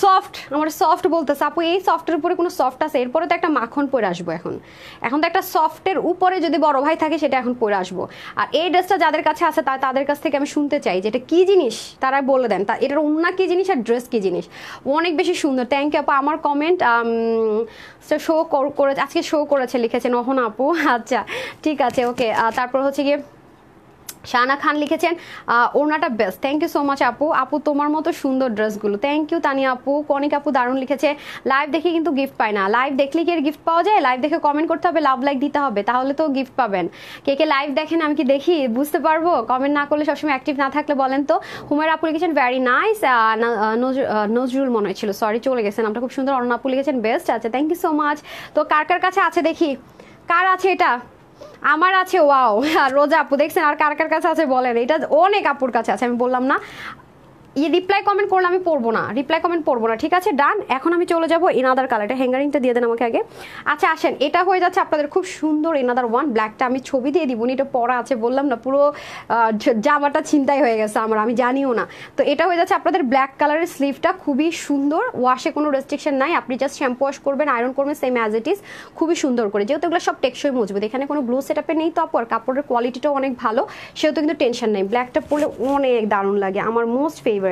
সফট, আমার সফট বলতেছে আপু, এই সফটের উপরে কোনো সফট আছে? এরপরে তো একটা মাখন পরে আসবো। এখন তো একটা সফটের উপরে যদি বড় ভাই থাকে সেটা এখন পরে আসবো। আর এই ড্রেসটা যাদের কাছে আছে তাদের কাছ থেকে আমি শুনতে চাই যে এটা কি জিনিস, তারা বলে দেন এটার ওন্না কি জিনিস আর ড্রেস কি জিনিস। অনেক বেশি সুন্দর, থ্যাংক ইউ আপু। আমার কমেন্ট শো করে আজকে শো করেছে, লিখেছেন অহনা আপু। আচ্ছা ঠিক আছে, ওকে। তারপর হচ্ছে গিয়ে শাহানা খান লিখেছেন ওড়নাটা best, thank you so much আপু তোমার মতো সুন্দর ড্রেসগুলো, থ্যাংক ইউ তানিয়া আপু। কনিক আপু দারুণ লিখেছে, লাইভ দেখে কিন্তু গিফট পায় না, লাইভ দেখলে কি এর গিফট পাওয়া যায়? লাইভ দেখে কমেন্ট করতে হবে, লাভ লাইক দিতে হবে, তাহলে তো গিফট পাবেন। কে কে লাইভ দেখেন আমি কি দেখি বুঝতে পারবো? কমেন্ট না করলে, সবসময় অ্যাক্টিভ না থাকলে বলেন তো। হুমায়রা আপু লিখেছেন ভ্যারি নাইস, নজরুল মনে হয়েছিল, সরি চলে গেছেন, নামটা খুব সুন্দর। অরুণ আপু লিখেছেন বেস্ট, আচ্ছা থ্যাংক ইউ সো মাচ। তো কার কাছে আছে দেখি, কার আছে এটা? আমার আছে, ওয়াও। রোজা আপু দেখছেন, আর কার কাছে আছে বলেন? এটা অনেক আপুর কাছে আছে, আমি বললাম না। রিপ্লাই কমেন্ট করলে আমি পড়বো না, রিপ্লাই কমেন্ট পড়বো না, ঠিক আছে ডান। এখন আমি চলে যাবো ইনাদার কালারটা, হ্যাঙ্গারিংটা দিয়ে দেন আমাকে আগে। আচ্ছা আসেন, এটা হয়ে যাচ্ছে আপনাদের খুব সুন্দর ইনাদার ওয়ান। ব্ল্যাকটা আমি ছবি দিয়ে দিব, এটা পরা আছে, বললাম না পুরো জামাটা ছিনতাই হয়ে গেছে আমার, আমি জানিও না। তো এটা হয়ে যাচ্ছে আপনাদের ব্ল্যাক কালারের স্লিভটা, খুবই সুন্দর। ওয়াশে কোনো রেস্ট্রিকশন নাই, আপনি জাস্ট শ্যাম্পু ওয়াশ করবেন, আয়রন করবেন, সেম অ্যাজ ইট ইজ, খুবই সুন্দর করে। যেহেতু এগুলো সব টেকসই মজবুত, এখানে কোনো ব্লু সেটআপে নেই তো আপর, কাপড়ের কোয়ালিটিটাও অনেক ভালো, সেহেতু কিন্তু টেনশন নেই। ব্ল্যাকটা পরলে অনেক দারুণ লাগে, আমার মোস্ট ফেভারিট।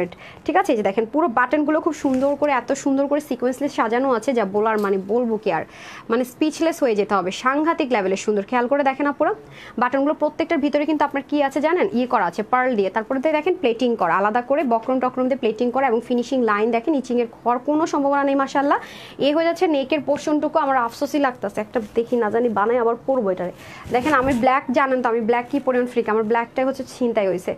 ঠিক আছে, এই যে দেখেন পুরো বাটনগুলো খুব সুন্দর করে, এত সুন্দর করে সিকোয়েন্সলেস সাজানো আছে, যা বলার মানে বলবো কি আর, মানে স্পিচলেস হয়ে যেতে হবে, সাংঘাতিক লেভেলের সুন্দর। খেয়াল করে দেখেন আপুরা, বাটনগুলো প্রত্যেকটার ভিতরে কিন্তু আপনার কি আছে জানেন, করা আছে পার্ল দিয়ে, তারপরে দেখেন প্লেটিং করা, আলাদা করে বক্রম টক্রম দিয়ে প্লেটিং করা, এবং ফিনিশিং লাইন দেখেন, ইচিং এর হওয়ার কোনো সম্ভাবনা নেই মাশাআল্লাহ। হয়ে যাচ্ছে নেকের পোর্শনটুকু, আমার আফসোসই লাগতেছে, একটা দেখি না জানি বানাই আবার পরবো এটারে। দেখেন আমি ব্ল্যাক, জানেন তো আমি ব্ল্যাক কি পরিমাণ ফ্রিক, আমার ব্ল্যাকটাই হচ্ছে ছিনতাই হয়েছে,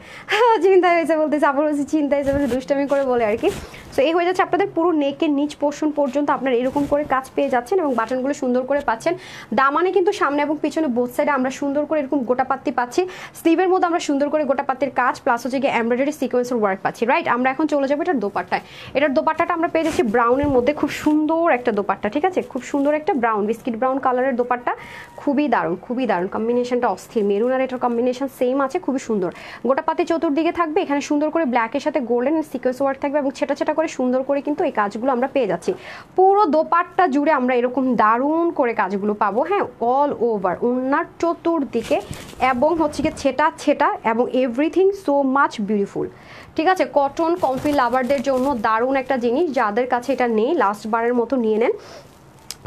চিন্তাই হয়েছে বলতেছে, আবার হচ্ছে চিন্তাই হয়েছে, দুষ্টামি করে বলে আর কি। সো এই হয়ে যাচ্ছে আপনাদের পুরো নেকের নিচ পোর্শন পর্যন্ত আপনার এরকম করে কাজ পেয়ে যাচ্ছেন, এবং বাটনগুলো সুন্দর করে পাচ্ছেন। দামানে কিন্তু সামনে এবং পিছনে বোথ সাইডে আমরা সুন্দর করে এরকম গোটা পাত্তি পাচ্ছি, স্লিভের মধ্যে আমরা সুন্দর করে গোটা পাত্তির কাজ, প্লাস হচ্ছে গিয়ে এমব্রয়ডারি সিকোয়েন্সের ওয়ার্ক পাচ্ছি, রাইট। আমরা এখন চলে যাবো এটার দোপাট্টায়। এটার দোপাট্টাটা আমরা পেয়ে যাচ্ছি ব্রাউনের মধ্যে, খুব সুন্দর একটা দোপাট্টা, ঠিক আছে, খুব সুন্দর একটা ব্রাউন, বিস্কিট ব্রাউন কালারের দোপাট্টা, খুবই দারুণ কম্বিনেশনটা অস্থির। মেরুন আর এটার কম্বিনেশন সেম আছে, খুবই সুন্দর। গোটা পাতি চতুর্দিকে থাকবে, এখানে সুন্দর করে ব্ল্যাকের সাথে গোল্ডেন সিকোয়েন্স ওয়ার্ক থাকবে, এবং ছেটা ছেটা করে সুন্দর করে কিন্তু এই কাজগুলো আমরা পেয়ে যাচ্ছি। পুরো দোপাট্টা জুড়ে আমরা এরকম দারুণ করে কাজগুলো পাবো, হ্যাঁ, অল ওভার ওনার চতুর্দিকে, এবং হচ্ছে গিয়ে ছেটা এবং এভরিথিং সো মাচ বিউটিফুল। ঠিক আছে, কটন কমফি লাভারদের জন্য দারুণ একটা জিনিস, যাদের কাছে এটা নেই লাস্ট বারের মতো নিয়ে নেন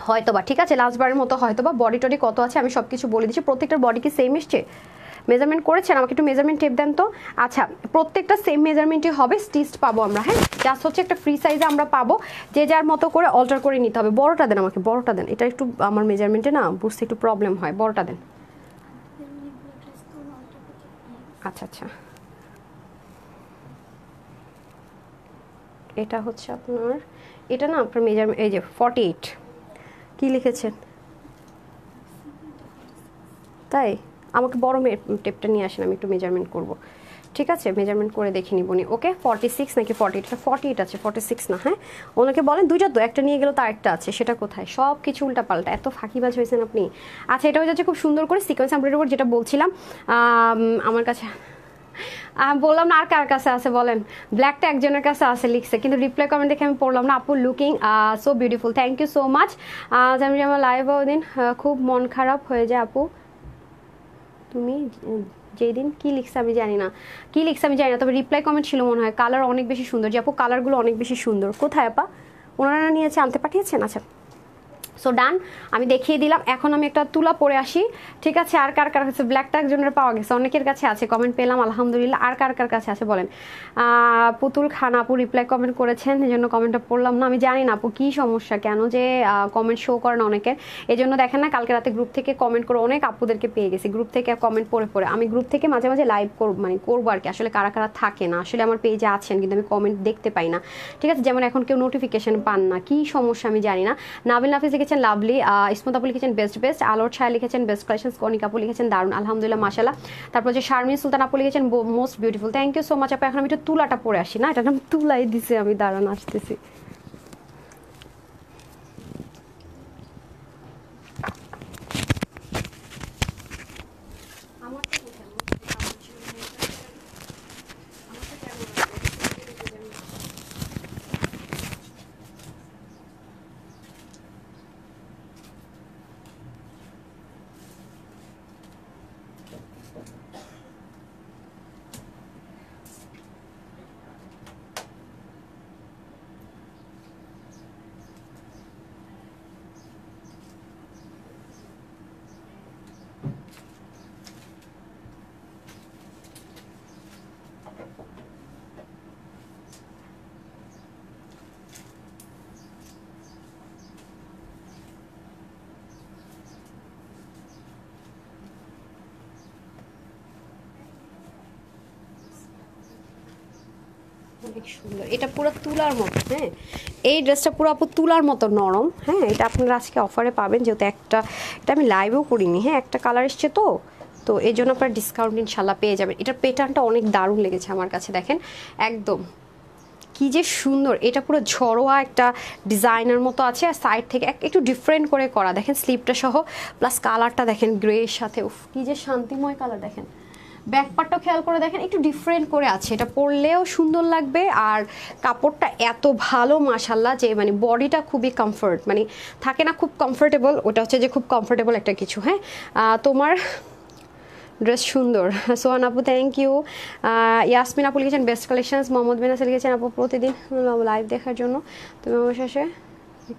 হয়তোবা, ঠিক আছে, লাস্ট বারের মতো হয়তোবা। বডি টডি কত আছে আমি সব কিছু বলে দিচ্ছি, প্রত্যেকটার বডি কি সেম এসছে? মেজারমেন্ট করেছেন? আমাকে একটু মেজারমেন্ট টেপ দেন তো। আচ্ছা, প্রত্যেকটা সেম মেজারমেন্টই হবে, স্টিচড পাবো আমরা, হ্যাঁ, জাস্ট হচ্ছে একটা ফ্রি সাইজে আমরা পাবো, যে যার মতো করে অল্টার করে নিতে হবে। বড়টা দেন আমাকে, বড়টা দেন, এটা একটু আমার মেজারমেন্টে না বুঝতে একটু প্রবলেম হয়, বড়টা দেন। আচ্ছা আচ্ছা, এটা হচ্ছে আপনার, এটা না আপনার মেজারমেন্ট, এই যে 48 কি লিখেছেন, তাই আমাকে বড় টেপটা নিয়ে আসেন, আমি একটু মেজারমেন্ট করব, ঠিক আছে, মেজারমেন্ট করে দেখে নিব নি। ওকে, 46 নাকি 48? এটা 48 আছে, 46 না। হ্যাঁ, ওনাকে বলেন দুইটা তো, একটা নিয়ে গেল তার একটা আছে, সেটা কোথায়? সব কিছু উল্টা পাল্টা, এত ফাঁকিবাজ হয়েছেন আপনি। আচ্ছা, এটা হয়ে যাচ্ছে খুব সুন্দর করে সিকোয়েন্স এমব্রয়ডারি, যেটা বলছিলাম আমার কাছে বললাম না, আর কার কাছে আছে বলেন? ব্ল্যাকটা একজনের কাছে আছে লিখছে, কিন্তু রিপ্লাই কমেন্ট দেখে আমি পড়লাম না। আপু looking so beautiful, thank you so much. আমি আমার লাইভ দিন খুব মন খারাপ হয়ে যায় আপু, তুমি যেই দিন কী লিখছে আমি জানি না, কী লিখছে আমি জানি না, তবে রিপ্লাই কমেন্ট ছিল মনে হয়। কালার অনেক বেশি সুন্দর, যে আপু কালারগুলো অনেক বেশি সুন্দর। কোথায় আপা, ওনারা নিয়েছে, আনতে পাঠিয়েছেন? আচ্ছা, সো ডান, আমি দেখিয়ে দিলাম। এখন আমি একটা তুলা পরে আসি, ঠিক আছে? আর কার কার কাছে ব্ল্যাকটা একজনের পাওয়া গেছে, অনেকের কাছে আছে, কমেন্ট পেলাম আলহামদুলিল্লাহ। আর কার কার কাছে আছে বলেন? পুতুল খান আপু রিপ্লাই কমেন্ট করেছেন, এই জন্য কমেন্টটা পড়লাম না। আমি জানি না আপু কী সমস্যা, কেন যে কমেন্ট শো করে না অনেকের, এই জন্য দেখেন না কালকে রাতে গ্রুপ থেকে কমেন্ট করে অনেক আপুদেরকে পেয়ে গেছি, গ্রুপ থেকে কমেন্ট পড়ে পড়ে। আমি গ্রুপ থেকে মাঝে মাঝে লাইভ করবো আর কি, আসলে কারা কারা থাকে না আসলে আমার পেজে আছেন, কিন্তু আমি কমেন্ট দেখতে পাই না, ঠিক আছে? যেমন এখন কেউ নোটিফিকেশন পান না, কী সমস্যা আমি জানি না। নাবিল নাফিস লিখেছেন লাভলি, ইসমত আপু লিখেছেন বেস্ট বেস্ট, আলোর ছায়া লিখেছেন বেস্ট কালেকশন, কনিক আপু লিখেছেন দারুন আলহামদুলিল্লাহ মাশাআল্লাহ। তারপর যে শারমিন সুলতান আপু লিখেছেন most beautiful, thank you so much আপু। এখন আমি একটু তুলাটা পরে আসি না, এটা নাম তুলাই দিছে, আমি দাঁড়ান আসতেছি। অনেক সুন্দর, এটা পুরো তুলার মতো। হ্যাঁ, এই ড্রেসটা পুরো আপু তুলার মতো নরম। হ্যাঁ, এটা আপনারা আজকে অফারে পাবেন, যেহেতু একটা, এটা আমি লাইভেও করিনি। হ্যাঁ, একটা কালার এসছে তো, তো এই জন্য আপনার ডিসকাউন্ট ইনশাল্লাহ পেয়ে যাবেন। এটার প্যাটার্নটা অনেক দারুণ লেগেছে আমার কাছে, দেখেন একদম কি যে সুন্দর। এটা পুরো ঝরোয়া একটা ডিজাইনের মতো আছে, আর সাইড থেকে একটু ডিফারেন্ট করে করা, দেখেন স্লিপটা সহ, প্লাস কালারটা দেখেন গ্রের সাথে, উফ কি যে শান্তিময় কালার। দেখেন ব্যাকপার্টটা খেয়াল করে দেখেন, একটু ডিফারেন্ট করে আছে, এটা পরলেও সুন্দর লাগবে। আর কাপড়টা এত ভালো মাশাল্লাহ, যে মানে বডিটা খুবই কমফর্ট, মানে থাকে না খুব কমফোর্টেবল, ওটা হচ্ছে যে খুব কমফোর্টেবল একটা কিছু। হ্যাঁ, তোমার ড্রেস সুন্দর। সোহান আপু থ্যাংক ইউ। ইয়াসমিন আপু লিখেছেন বেস্ট কালেকশনস। মোহাম্মদ বিন হাসান লিখেছেন আপু প্রতিদিন লাইভ দেখার জন্য তুমি আমার শেষে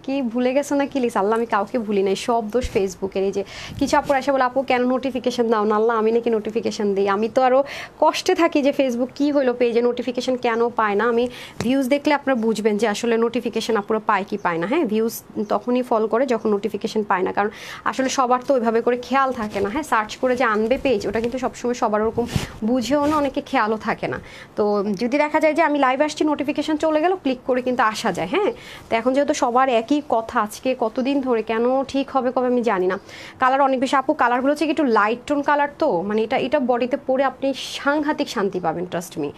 কি ভুলে গেছো না কি লিখছ? আল্লাহ আমি কাউকে ভুলি নাই, সব দোষ ফেসবুকের। এই যে কিছু আপুর এসে বলে আপু কেন নোটিফিকেশন দাও না, আল্লাহ আমি নাকি নোটিফিকেশন দিই? আমি তো আরও কষ্টে থাকি যে ফেসবুক কি হলো, পেজে নোটিফিকেশন কেন পায় না। আমি ভিউজ দেখলে আপনারা বুঝবেন যে আসলে নোটিফিকেশন আপুরা পায় কি পায় না। হ্যাঁ, ভিউজ তখনই ফল করে যখন নোটিফিকেশন পায় না, কারণ আসলে সবার তো ওইভাবে করে খেয়াল থাকে না। হ্যাঁ, সার্চ করে যে আনবে পেজ, ওটা কিন্তু সবসময় সবার ওরকম বুঝেও না, অনেকে খেয়ালও থাকে না। তো যদি দেখা যায় যে আমি লাইভ আসছি, নোটিফিকেশন চলে গেল, ক্লিক করে কিন্তু আসা যায়। হ্যাঁ, তো এখন যেহেতু সবার একই কথা, আজকে কতদিন ধরে কেন ঠিক হবে কবে আমি জানি না। কালার অনেক বেশি আপু, কালারগুলো হচ্ছে একটু লাইট টোন কালার, তো মানে এটা বডিতে পরে আপনি সাংঘাতিক শান্তি পাবেন, ট্রাস্ট মি,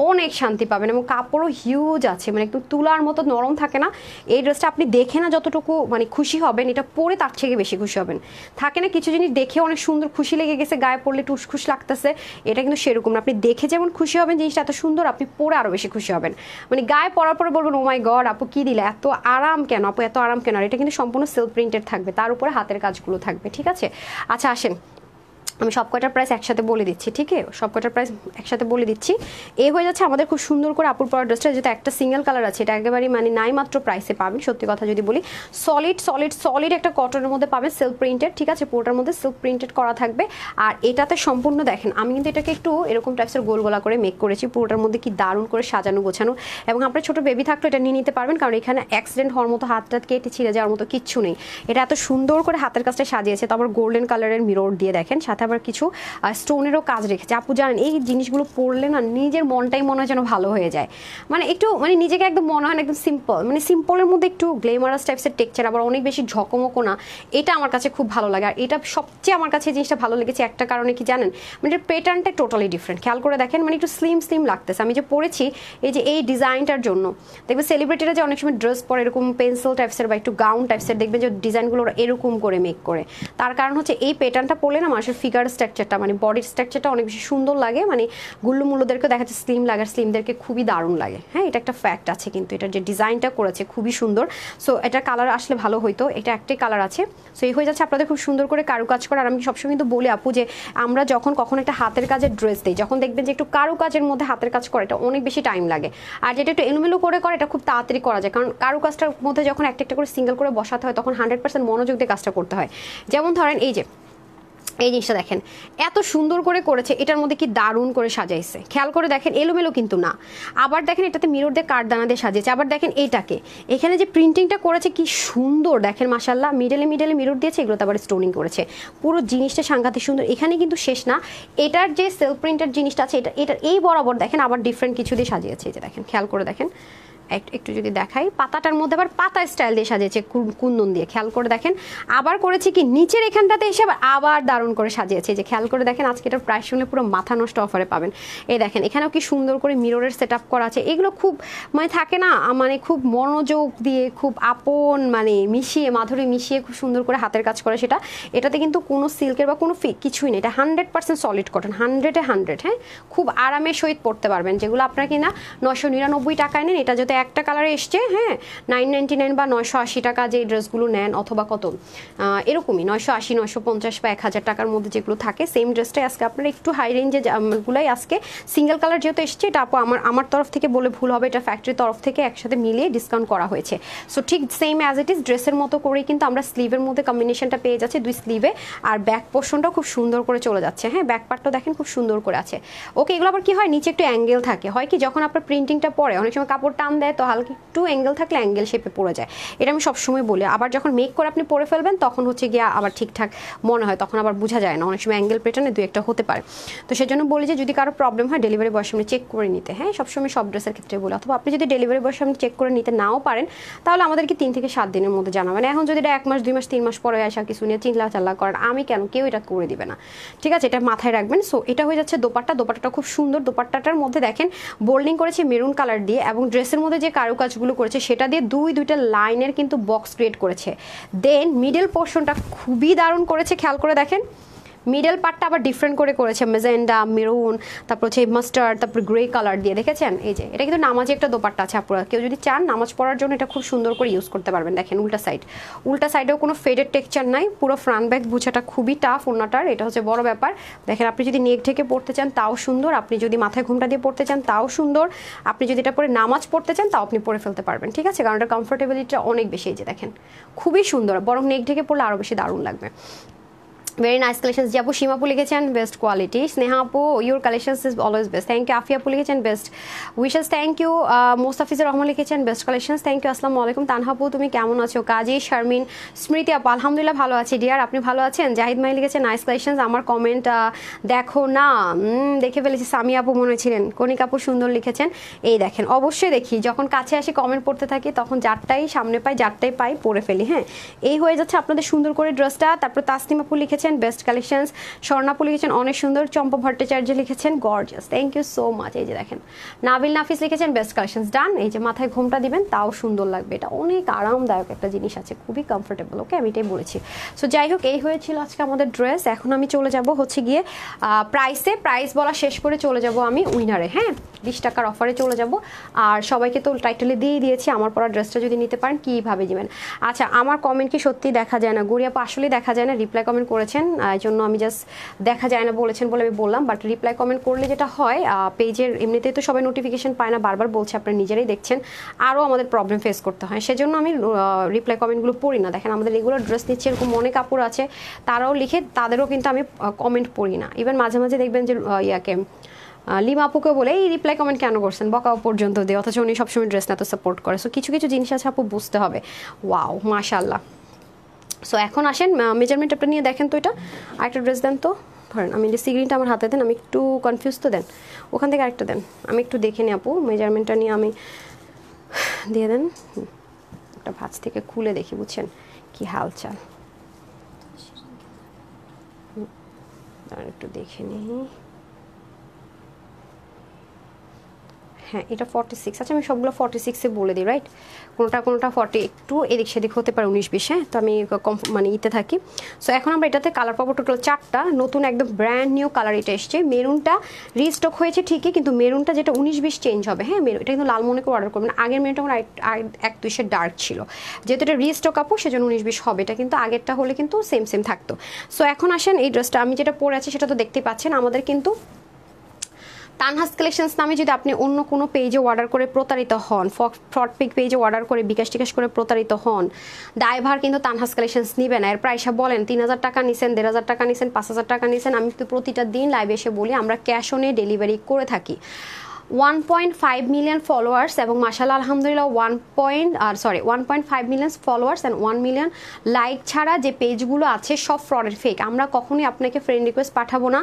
অনেক শান্তি পাবেন। এবং কাপড়ও হিউজ আছে, মানে একদম তুলার মতো নরম থাকে না। এই ড্রেসটা আপনি দেখে না যতটুকু মানে খুশি হবেন, এটা পরে তার থেকে বেশি খুশি হবেন। থাকে না কিছু জিনিস দেখে অনেক সুন্দর খুশি লেগে গেছে, গায়ে পড়লে টুসখুশ লাগতেছে, এটা কিন্তু সেরকম না। আপনি দেখে যেমন খুশি হবেন জিনিসটা এত সুন্দর, আপনি পরে আরও বেশি খুশি হবেন। মানে গায়ে পরার পরে বলবেন ও মাই গড আপু কি দিলে, এত আরাম কেন আপু, এত আরাম কেন। আর এটা কিন্তু সম্পূর্ণ সেলফ প্রিন্টেড থাকবে, তার উপরে হাতের কাজগুলো থাকবে, ঠিক আছে? আচ্ছা আসেন, আমি সব কয়টার প্রাইস একসাথে বলে দিচ্ছি, ঠিক আছে? সব কয়টার প্রাইস একসাথে বলে দিচ্ছি। এই হয়ে যাচ্ছে আমাদের খুব সুন্দর করে আপুর পরা ড্রেসটা, যেটা একটা সিঙ্গেল কালার আছে, এটা একেবারেই মানে নাই মাত্র প্রাইসে পাবেন। সত্যি কথা যদি বলি, সলিড একটা কটনের মধ্যে পাবেন, সেলফ প্রিন্টেড, ঠিক আছে? পুরোটার মধ্যে সেলফ প্রিন্টেড করা থাকবে। আর এটাতে সম্পূর্ণ দেখেন, আমি কিন্তু এটাকে একটু এরকম টাইপসের গোল গোলা করে মেক করেছি, পুরোটার মধ্যে কি দারুণ করে সাজানো গোছানো। এবং আপনার ছোটো বেবি থাকলে এটা নিয়ে নিতে পারবেন, কারণ এখানে অ্যাক্সিডেন্ট হওয়ার মতো, হাত টাত কেটে ছিঁড়ে যাওয়ার মতো কিচ্ছু নেই। এটা এত সুন্দর করে হাতের কাজটা সাজিয়েছে, তারপর গোল্ডেন কালারের মিরর দিয়ে দেখেন, সাথে আবার কিছু স্টোনেরও কাজ রেখেছে। আপু জানেন এই জিনিসগুলো পরলে না নিজের মনটাই মনে হয় যেন ভালো হয়ে যায়, মানে একটু মানে নিজেকে একদম মনে হয় একদম সিম্পল, মানে সিম্পলের মধ্যে একটু গ্লেমারাস টাইপসের টেক্সচার, আবার অনেক বেশি ঝকমকো না। এটা আমার কাছে খুব ভালো লাগে। আর এটা সবচেয়ে আমার কাছে এই জিনিসটা ভালো লেগেছে একটা কারণে কি জানেন, মানে এটার প্যাটার্নটা টোটালি ডিফারেন্ট। খেয়াল করে দেখেন, মানে একটু স্লিম লাগতেছে। আমি যে পরেছি এই যে এই ডিজাইনটার জন্য, দেখবেন সেলিব্রিটিরা যে অনেক সময় ড্রেস পরে এরকম পেন্সিল টাইপসের বা একটু গাউন টাইপসের, দেখবেন যে ডিজাইনগুলো এরকম করে মেক করে, তার কারণ হচ্ছে এই প্যাটার্নটা পরলে না মানুষের ফিগার ফিগার স্ট্রাকচারটা মানে বডির স্ট্রাকচারটা অনেক বেশি সুন্দর লাগে, মানে গুল্লু মুল্লুদেরকে দেখা যাচ্ছে স্লিম লাগে, স্লিমদেরকে খুবই দারুণ লাগে। হ্যাঁ, এটা একটা ফ্যাক্ট আছে, কিন্তু এটার যে ডিজাইনটা করেছে খুবই সুন্দর। সো এটা কালার আসলে ভালো হইতো, এটা একটাই কালার আছে। সো এই হয়ে যাচ্ছে আপনাদের খুব সুন্দর করে কারুকাজ করা। আর আমি সবসময় কিন্তু বলি আপু যে আমরা যখন কখনো একটা হাতের কাজের ড্রেস দিই, যখন দেখবেন যে একটু কারুকাজের মধ্যে হাতের কাজ করে, এটা অনেক বেশি টাইম লাগে। আর যেটা একটু এলোমেলো করে এটা খুব তাড়াতাড়ি করা যায়, কারণ কারুকাজটার মধ্যে যখন একটা একটা করে সিঙ্গেল করে বসাতে হয় তখন 100% মনোযোগ দিয়ে কাজটা করতে হয়। যেমন ধরেন এই যে এই জিনিসটা দেখেন এত সুন্দর করে করেছে, এটার মধ্যে কি দারুণ করে সাজাইছে, খেয়াল করে দেখেন, এলোমেলো কিন্তু না। আবার দেখেন এটাতে মিরর দিয়ে কাঠদানা দিয়ে সাজিয়েছে। আবার দেখেন এইটাকে এখানে যে প্রিন্টিংটা করেছে কি সুন্দর দেখেন, মাশাআল্লাহ। মিডলে মিরর দিয়েছে, এগুলোতে আবার স্টোনিং করেছে, পুরো জিনিসটা সাংঘাতিক সুন্দর। এখানে কিন্তু শেষ না, এটার যে সেলফ প্রিন্টের জিনিসটা আছে এটার এই বরাবর দেখেন আবার ডিফারেন্ট কিছু দিয়ে সাজিয়েছে। এই যে দেখেন, খেয়াল করে দেখেন, একটু যদি দেখাই, পাতাটার মধ্যে আবার পাতা স্টাইল দিয়ে সাজিয়েছে কুন্দন দিয়ে, খেয়াল করে দেখেন। আবার করেছে কি নিচের এখানটাতে এসে আবার দারুণ করে সাজিয়েছে, যে খেয়াল করে দেখেন। আজকে এটার প্রাইস শুনলে পুরো মাথা নষ্ট অফারে পাবেন। এই দেখেন এখানেও কি সুন্দর করে মিররের সেট আপ করা আছে। এগুলো খুব মানে থাকে না, মানে খুব মনোযোগ দিয়ে খুব আপন মানে মিশিয়ে মাধুরী মিশিয়ে খুব সুন্দর করে হাতের কাজ করে সেটা। এটাতে কিন্তু কোনো সিল্কের বা কোনো কিছুই নেই, এটা 100% সলিড কটন, 100-এ 100। হ্যাঁ, খুব আরামের সহিত পড়তে পারবেন। যেগুলো আপনার কিনা 999 টাকায় নেন, এটা যদি একটা কালারে এসছে, হ্যাঁ 999 বা 980 টাকা যে ড্রেসগুলো নেন, অথবা কত এরকমই 980, 950 বা 1000 টাকার মধ্যে যেগুলো থাকে, সেম ড্রেসটাই আজকে আপনারা একটু হাই রেঞ্জে গুলাই আজকে সিঙ্গেল কালার যেহেতু এসছে, এটা আপু আমার তরফ থেকে বলে ভুল হবে, এটা ফ্যাক্টরির তরফ থেকে একসাথে মিলিয়ে ডিসকাউন্ট করা হয়েছে। সো ঠিক সেম অ্যাজ ইট ইজ ড্রেসের মতো করেই কিন্তু আমরা স্লিভের মধ্যে কম্বিনেশনটা পেয়ে যাচ্ছি, 2 স্লিভে। আর ব্যাক পোর্শনটাও খুব সুন্দর করে চলে যাচ্ছে। হ্যাঁ, ব্যাক পার্টটা দেখেন খুব সুন্দর করে আছে। ওকে, এগুলো আবার কি হয়, নিচে একটু অ্যাঙ্গেল থাকে, হয় কি যখন আপনার প্রিন্টিংটা পরে অনেক সময় কাপড় টান দেয়, তো হালকা একটু অ্যাঙ্গেল থাকলে অ্যাঙ্গেল শেপে পড়ে যায়। এটা আমি সবসময় বলি। আবার যখন মেক করে আপনি পরে ফেলবেন তখন হচ্ছে গিয়ে আবার ঠিকঠাক মনে হয়, তখন আবার বোঝা যায় না, অনেক সময় অ্যাঙ্গেল প্যাটার্নে 2-1টা হতে পারে। তো সেজন্য বলি যে যদি কারো প্রবলেম হয় ডেলিভারি বয়ের সামনে চেক করে নিতে। হ্যাঁ, সবসময় সব ড্রেসের ক্ষেত্রে বলি। অথবা আপনি যদি ডেলিভারি বয়ের সামনে চেক করে নিতে নাও পারেন, তাহলে আমাদেরকে 3 থেকে 7 দিনের মধ্যে জানাবেন। এখন যদি এটা 1 মাস 2 মাস 3 মাস পরে আসা কিছু নিয়ে চিল্লা চাল্লা করেন, আমি কেন, কেউ এটা করে দিবে না। ঠিক আছে, এটা মাথায় রাখবেন। সো এটা হয়ে যাচ্ছে দোপাট্টাটা খুব সুন্দর। দোপাট্টাটার মধ্যে দেখেন বোল্ডিং করেছে মেরুন কালার দিয়ে, এবং ড্রেসের মধ্যে যে কারুকাজগুলো করেছে সেটা দিয়ে দুইটা লাইনের কিন্তু বক্স ক্রিয়েট করেছে। দেন মিডল পোর্শনটা খুবই দারুণ করেছে, খেয়াল করে দেখেন। মিডল পার্টটা আবার ডিফারেন্ট করে করেছে, মেজেন্ডা, মেরুন, তারপর হচ্ছে মাস্টার্ড, তারপর গ্রে কালার দিয়ে, দেখেছেন। এই যে এটা কিন্তু নামাজে একটা দোপাট্টা আছে, আপনারা কেউ যদি চান নামাজ পড়ার জন্য এটা খুব সুন্দর করে ইউজ করতে পারবেন। দেখেন উল্টা সাইডেও কোনো ফেডেড টেক্সচার নাই, পুরো ফ্রন্ট ব্যাক বুঝাটা খুবই টাফ ওনাটার, এটা হচ্ছে বড় ব্যাপার। দেখেন আপনি যদি নেক ঢেকে পড়তে চান তাও সুন্দর, আপনি যদি মাথায় ঘুমটা দিয়ে পড়তে চান তাও সুন্দর, আপনি যদি এটা পরে নামাজ পড়তে চান তাও আপনি পরে ফেলতে পারবেন। ঠিক আছে, কারণ এটা কমফোর্টেবিলিটিটা অনেক বেশি। এই যে দেখেন খুবই সুন্দর, বরং নেক ঢেকে পড়লে আরও বেশি দারুণ লাগবে। Very nice collections. যে আপু সীমাপু লিখেছেন বেস্ট কোয়ালিটি। স্নেহা আপু your collections is always best, thank you. Afia আপু লিখেছেন best wishes, thank you. Mostafizur Rahman লিখেছেন বেস্ট কালেকশনস, থ্যাংক ইউ। আসসালামু আলাইকুম। তানহা আপু তুমি কেমন আছো? কাজী শারমিন, স্মৃতি আপু আলহামদুলিল্লাহ ভালো আছি ডিয়ার, আপনি ভালো আছেন? জাহিদ মাই লিখেছেন নাইস কালেকশনস। আমার কমেন্ট দেখো না, দেখে ফেলেছি। সামি আপু মনে ছিলেন। কনিক আপু সুন্দর লিখেছেন। এই দেখেন অবশ্যই দেখি, যখন কাছে আসি কমেন্ট পড়তে থাকি তখন যারটাই সামনে পাই যারটাই পাই পড়ে ফেলি। হ্যাঁ, এই হয়ে যাচ্ছে আপনাদের সুন্দর করে ড্রেসটা। তারপর তাসনিম আপু লিখেছেন বেস্ট কালেকশনস, স্বর্ণাপু লিখেছেন অনেক সুন্দর, চম্পা ভট্টাচার্য লিখেছেন gorgeous, thank you so much. এই যে দেখেন নাবিল নাফিস লিখেছেন বেস্ট কালেকশনস, ডান। এই যে মাথায় ঘোমটা দিবেন তাও সুন্দর লাগবে, এটা অনেক আরামদায়ক একটা জিনিস আছে, খুবই কমফোর্টেবল। ওকে, আমি এটাই বলেছি। সো যাই হোক, এই হয়েছিল আজকে আমাদের ড্রেস। এখন আমি চলে যাব হচ্ছে গিয়ে প্রাইস বলা শেষ করে চলে যাব আমি উইনারে। হ্যাঁ, 20 টাকার অফারে চলে যাব। আর সবাইকে তো টাইটেলে দিয়ে দিয়েছি, আমার পরা ড্রেসটা যদি নিতে পারেন কীভাবে দিবেন। আচ্ছা, আমার কমেন্ট কি সত্যি দেখা যায় না? গড়িয়াপা আসলেই দেখা যায় না, রিপ্লাই কমেন্ট করেছেন, এই জন্য আমি জাস্ট দেখা যায় না বলেছেন বলে আমি বললাম। বাট রিপ্লাই কমেন্ট করলে যেটা হয়, পেজের এমনিতেই তো সবাই নোটিফিকেশন পায় না, বারবার বলছে, আপনারা নিজেরাই দেখছেন, আরও আমাদের প্রবলেম ফেস করতে হয়, সেজন্য আমি রিপ্লাই কমেন্টগুলো পড়ি না। দেখেন আমাদের রেগুলার ড্রেস নিচ্ছে এরকম অনেক কাপড় আছে, তারাও লিখে, তাদেরও কিন্তু আমি কমেন্ট পড়ি না। ইভেন মাঝে মাঝে দেখবেন যে ইয়াকে লিমা আপুকে বলে এই রিপ্লাই কমেন্ট কেন করছেন, বকাও পর্যন্ত দিয়ে, অথচ উনি সবসময় ড্রেস না তো সাপোর্ট করে। সো কিছু কিছু জিনিস আছে আপু বুঝতে হবে। ওয়াও, মাশাআল্লাহ। সো এখন আসেন মেজারমেন্ট আপনি নিয়ে দেখেন তো, এটা আরেকটা ড্রেস দেন তো। ধরেন আমি সি গ্রিনটা আমার হাতে দেন, আমি একটু কনফিউজ তো, দেন ওখান থেকে আরেকটা দেন, আমি একটু দেখে নিই আপু। মেজারমেন্টটা নিয়ে আমি দিয়ে দেন, একটা ভাঁজ থেকে খুলে দেখি, বুঝছেন কি হালচাল। একটু দেখে নিই। হ্যাঁ এটা 46। আচ্ছা আমি সবগুলো 46-এ বলে দিই, রাইট? কোনোটা 40 একটু এদিক সেদিক হতে পারে 19-20, হ্যাঁ? তো আমি মানে ইতে থাকি। সো এখন আমরা এটাতে কালার পাবো টোটাল 4টা, নতুন একদম ব্র্যান্ড নিউ কালার এটা এসছে। মেরুনটা রিস্টক হয়েছে ঠিকই, কিন্তু মেরুনটা যেটা 19-20 চেঞ্জ হবে, হ্যাঁ? মেরুন এটা কিন্তু লাল মনে করে অর্ডার করবেন। আগের মেরুনটা আমার 1-2 ডার্ক ছিল, যেহেতু এটা রিস্টক আপু সেজন্য 19-20 হবে। এটা কিন্তু আগেরটা হলে কিন্তু সেম থাকতো। সো এখন আসেন এই ড্রেসটা আমি যেটা পরে আছি সেটা তো দেখতেই পাচ্ছেন। আমাদের কিন্তু তানহাস কালেকশনস নামে যদি আপনি অন্য কোনো পেজে অর্ডার করে প্রতারিত হন, ফ্রড পিক পেজে অর্ডার করে বিকাশ টিকাশ করে প্রতারিত হন, ড্রাইভার কিন্তু তানহাস কালেকশনস নিবে না। এর প্রাইস বলেন 3000 টাকা নিছেন, 1500 টাকা নিছেন, 5000 টাকা নিছেন। আমি তো প্রতিটা দিন লাইভে এসে বলি আমরা ক্যাশ অনে ডেলিভারি করে থাকি। 1.5 মিলিয়ন ফলোয়ার্স এবং মাশাআল্লাহ আলহামদুলিল্লাহ 1.5 million followers and 1 million like ছাড়া যে পেজগুলো আছে সব ফ্রডের ফেক। আমরা কখনোই আপনাকে ফ্রেন্ড রিকোয়েস্ট পাঠাবো না,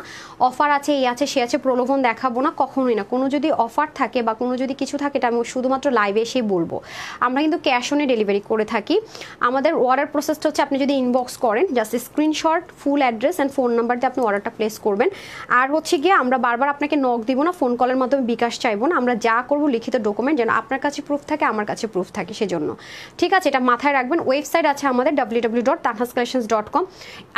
অফার আছে এই আছে সে আছে প্রলোভন দেখাবো না, কখনোই না। কোনো যদি অফার থাকে বা কোনো যদি কিছু থাকে এটা আমি শুধুমাত্র লাইভে এসেই বলবো। আমরা কিন্তু ক্যাশ অনে ডেলিভারি করে থাকি। আমাদের অর্ডার প্রসেসটা হচ্ছে আপনি যদি ইনবক্স করেন just screenshot, full address and phone number দিয়ে আপনি অর্ডারটা প্লেস করবেন। আর হচ্ছে গিয়ে আমরা বারবার আপনাকে নক দিব না, ফোন কলের মাধ্যমে বিকাশ চাইবো না। আমরা যা করবো লিখিত ডকুমেন্ট যেন আপনার কাছে প্রুফ থাকে, আমার কাছে প্রুফ থাকে, সেজন্য ঠিক আছে? এটা মাথায় রাখবেন। ওয়েবসাইট আছে আমাদের www.tanhascollections.com।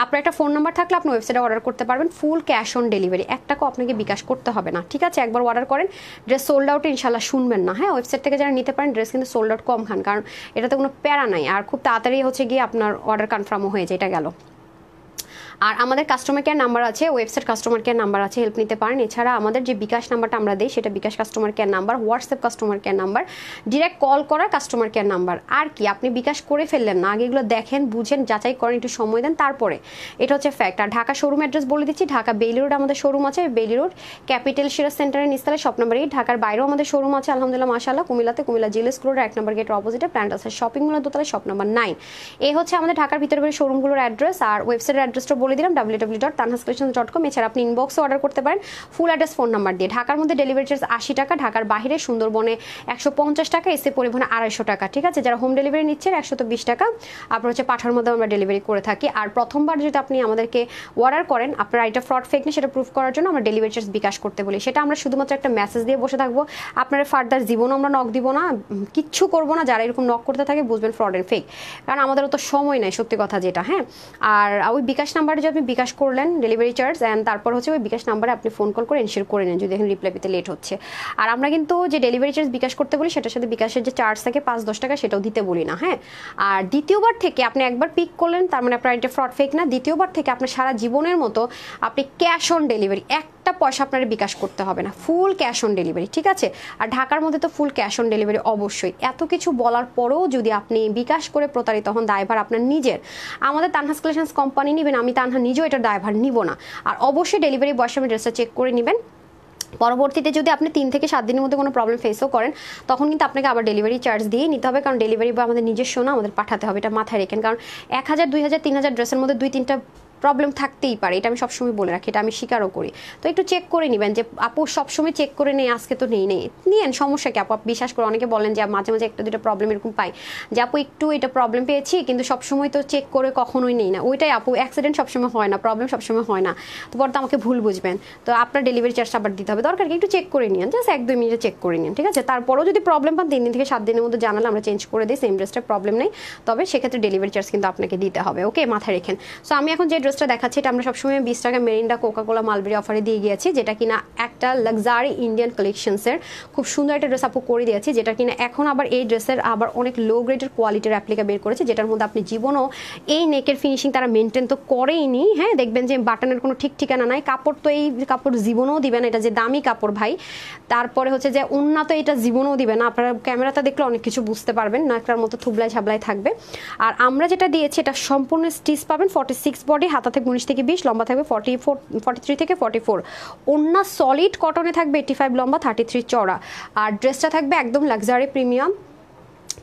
আপনার একটা ফোন নাম্বার থাকলে আপনি ওয়েবসাইটে অর্ডার করতে পারবেন। ফুল ক্যাশ অন ডেলিভারি, 1 টাকাও আপনাকে বিকাশ করতে হবে না, ঠিক আছে? একবার অর্ডার করেন, ড্রেস সোল্ড আউটে ইনশাল্লাহ শুনবেন না, হ্যাঁ? ওয়েবসাইট থেকে যারা নিতে পারেন ড্রেস কিন্তু সোল্ড আউট কম খান, কারণ এটাতে কোনো প্যারা নাই আর খুব তাড়াতাড়ি হচ্ছে গিয়ে আপনার অর্ডার কনফার্মও হয়ে যায়। এটা গেল। আর আমাদের কাস্টমার কেয়ার নাম্বার আছে, ওয়েবসাইট কাস্টমার কেয়ার নাম্বার আছে, হেল্প নিতে পারেন। এছাড়া আমাদের যে বিকাশ নাম্বারটা আমরা দিই সেটা bKash customer care number, WhatsApp customer care number, direct call করার কাস্টমার কেয়ার নাম্বার। আর কি আপনি বিকাশ করে ফেললেন না, আগে এগুলো দেখেন, বুঝেন, যাচাই করেন, একটু সময় দেন, তারপরে। এটা হচ্ছে ফ্যাক্ট। আর ঢাকা শোরুম অ্যাড্রেস বলে দিচ্ছি, ঢাকা বেইলি রোড আমাদের শোরুম আছে, বেইলি রোড ক্যাপিটাল সিরাজ সেন্টারের নিচতলায় শপ নাম্বার 8। ঢাকার বাইরেও আমাদের শোরুম আছে আলহামদুলিল্লাহ মাশাআল্লাহ, কুমিল্লাতে কুমিল্লা জিলেস রোডের 1 নম্বর গেটের অপোজিটে প্ল্যান্ট আছে শপিং মলের দোতলায় শপ নাম্বার 9। এই হচ্ছে আমাদের ঢাকার ভিতরে শোরুমগুলোর অ্যাড্রেস। আর ওয়েবসাইটের অ্যাড্রেসটা বলে দিলাম www.tanhascollections.com। এছাড়া আপনি ইনবক্সে অর্ডার করতে পারেন ফুল অ্যাড্রেস ফোন নাম্বার দিয়ে। ঢাকার মধ্যে ডেলিভারি চার্জ 80 টাকা, ঢাকার বাইরে সুন্দরবনে 150 টাকা, এসে পরিবহনে 250 টাকা, ঠিক আছে? যারা হোম ডেলিভারি নিচ্ছেন 120 টাকা। আপনার হচ্ছে পাঠার মধ্যে আমরা ডেলিভারি করে থাকি। আর প্রথমবার যদি আপনি আমাদেরকে অর্ডার করেন আপনার এটা ফ্রড ফেক নেই সেটা প্রুফ করার জন্য আমরা ডেলিভারি চার্জ বিকাশ করতে বলি। সেটা আমরা শুধুমাত্র একটা মেসেজ দিয়ে বসে থাকবো, আপনার ফার্দার জীবনও আমরা নক দিব না, কিচ্ছু করবো না। যারা এরকম নক করতে থাকে বুঝবেন ফ্রড এন্ড ফেক, কারণ আমাদেরও তো সময় নাই, সত্যি কথা যেটা, হ্যাঁ? আর ওই বিকাশ নাম্বারে যদি আপনি বিকাশ করলেন ডেলিভারি চার্জ অ্যান্ড তারপর হচ্ছে ওই বিকাশ নাম্বারে আপনি ফোন কল করে এনশিওর করে নেন যদি এখন রিপ্লাই পেতে লেট হচ্ছে। আর আমরা কিন্তু যে ডেলিভারি চার্জ বিকাশ করতে বলি সেটার সাথে বিকাশের যে চার্জ থাকে 5-10 টাকা সেটাও দিতে বলি না, হ্যাঁ? আর দ্বিতীয়বার থেকে আপনি একবার পিক করলেন তার মানে আপনার এটা ফ্রড ফেক না। দ্বিতীয়বার থেকে আপনার সারা জীবনের মতো আপনি ক্যাশ অন ডেলিভারি, একটা পয়সা আপনার বিকাশ করতে হবে না, ফুল ক্যাশ অন ডেলিভারি, ঠিক আছে? আর ঢাকার মধ্যে তো ফুল ক্যাশ অন ডেলিভারি অবশ্যই। এত কিছু বলার পরেও যদি আপনি বিকাশ করে প্রতারিত হন, দায়ভার আপনার নিজের। আমাদের তানহাস কালেকশনস কোম্পানি নেবেন, আমি তানহা নিজেও এটার দায়ভার নিব না। আর অবশ্যই ডেলিভারি বয়ের সামনে ড্রেসটা চেক করে নেবেন। পরবর্তীতে যদি আপনি 3 থেকে 7 দিনের মধ্যে কোনো প্রবলেম ফেসও করেন তখন কিন্তু আপনাকে আবার ডেলিভারি চার্জ দিয়ে নিতে হবে, কারণ ডেলিভারি বয় আমাদের নিজস্ব না, আমাদের পাঠাতে হবে, এটা মাথায় রেখেন। কারণ 1000, 2000, 3000 ড্রেসের মধ্যে 2-3টা প্রবলেম থাকতেই পারে, এটা আমি সবসময় বলে রাখি, এটা আমি স্বীকারও করি। তো একটু চেক করে নেবেন যে আপু সবসময় চেক করে নেই, আজকে তো নেই নিয়েন, সমস্যা কি আপু? বিশ্বাস করে অনেকে বলেন যে মাঝে মাঝে 1-2টা প্রবলেম এরকম পাই যে আপু একটু এটা প্রবলেম পেয়েছি কিন্তু সবসময় তো চেক করে কখনোই নেই না। ওইটাই আপু, অ্যাক্সিডেন্ট সবসময় হয় না, প্রবলেম সবসময় হয় না, তো পরে তো আমাকে ভুল বুঝবেন। তো আপনার ডেলিভারি চার্জ আবার দিতে হবে, দরকার কি একটু চেক করে নিন, জাস্ট 1-2 মিনিটে চেক করে নিন, ঠিক আছে? তারপরেও যদি প্রবলেম পান 3 দিন থেকে 7 দিনের মধ্যে জানালে আমরা চেঞ্জ করে দিই, সেম ড্রেসটার প্রবলেম নেই, তবে সেক্ষেত্রে ডেলিভারি চার্জ কিন্তু আপনাকে দিতে হবে, ওকে? মাথায় রেখেন। সো আমি এখন যে ড্রেসটা দেখাচ্ছি এটা আমরা সবসময় 20 টাকা মেরিন্ডা কোকাকোলা মালবেরি অফারে দিয়ে গিয়েছি, যেটা কিনা একটা লাক্সারি ইন্ডিয়ান কালেকশনসের খুব সুন্দর একটা ড্রেস আপু করে দিয়েছি, যেটা কিনা এখন আবার এই ড্রেসের আবার অনেক লো গ্রেডের কোয়ালিটির অ্যাপ্লিকা বের করেছে, যেটার মধ্যে আপনি জীবনও এই নেকের ফিনিশিং তারা মেনটেন তো করেইনি, হ্যাঁ? দেখবেন যে বাটনের কোনো ঠিক ঠিকানা নাই, কাপড় তো এই কাপড় জীবনও দিবে না, এটা যে দামি কাপড় ভাই। তারপরে হচ্ছে যে উন্নত, এটা জীবনও দিবে না, আপনারা ক্যামেরাতে দেখলে অনেক কিছু বুঝতে পারবেন না, একটার মতো থুবলাই ছাবলাই থাকবে। আর আমরা যেটা দিয়েছি এটা সম্পূর্ণ স্টিচ পাবেন, 46 বডি, হাতা থেকে 19 থেকে 20, লম্বা থাকবে 43 থেকে 44, ওন্না সলিড কটনে থাকবে 85 লম্বা, 33 চওড়া। আর ড্রেসটা থাকবে একদম লাক্সারি প্রিমিয়াম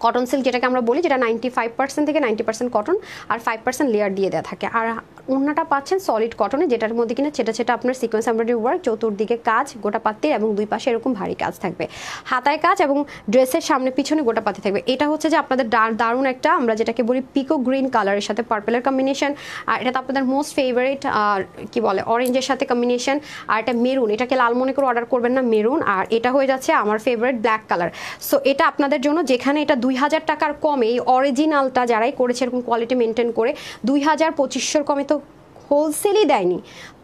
কটন সিল্ক, যেটাকে আমরা বলি, যেটা 95% থেকে 90% কটন আর 5% লেয়ার দিয়ে দেওয়া থাকে। আর ওড়নাটা পাচ্ছেন সলিড কটনে, যেটার মধ্যে কিনা সেটা আপনার সিকোয়েন্স এমব্রয়ডারি ওয়ার্ক, চতুর্দিকে কাজ গোটা পাত্তির এবং দুই পাশে এরকম ভারী কাজ থাকবে, হাতায় কাজ এবং ড্রেসের সামনে পিছনে গোটা পাতি থাকবে। এটা হচ্ছে যে আপনাদের দারুণ একটা, আমরা যেটাকে বলি পিকো গ্রিন কালারের সাথে পার্পেলের কম্বিনেশন, আর এটা তো আপনাদের মোস্ট ফেভারিট কি বলে অরেঞ্জের সাথে কম্বিনেশন, আর এটা মেরুন, এটাকে লাল মনে করে অর্ডার করবেন না, মেরুন। আর এটা হয়ে যাচ্ছে আমার ফেভারিট ব্ল্যাক কালার। সো এটা আপনাদের জন্য, যেখানে এটা 2000 টাকার কমে এই অরিজিনালটা যারাই করেছে এরকম কোয়ালিটি মেনটেন করে 2000-2500 কমে তো হোলসেলই দেয়নি,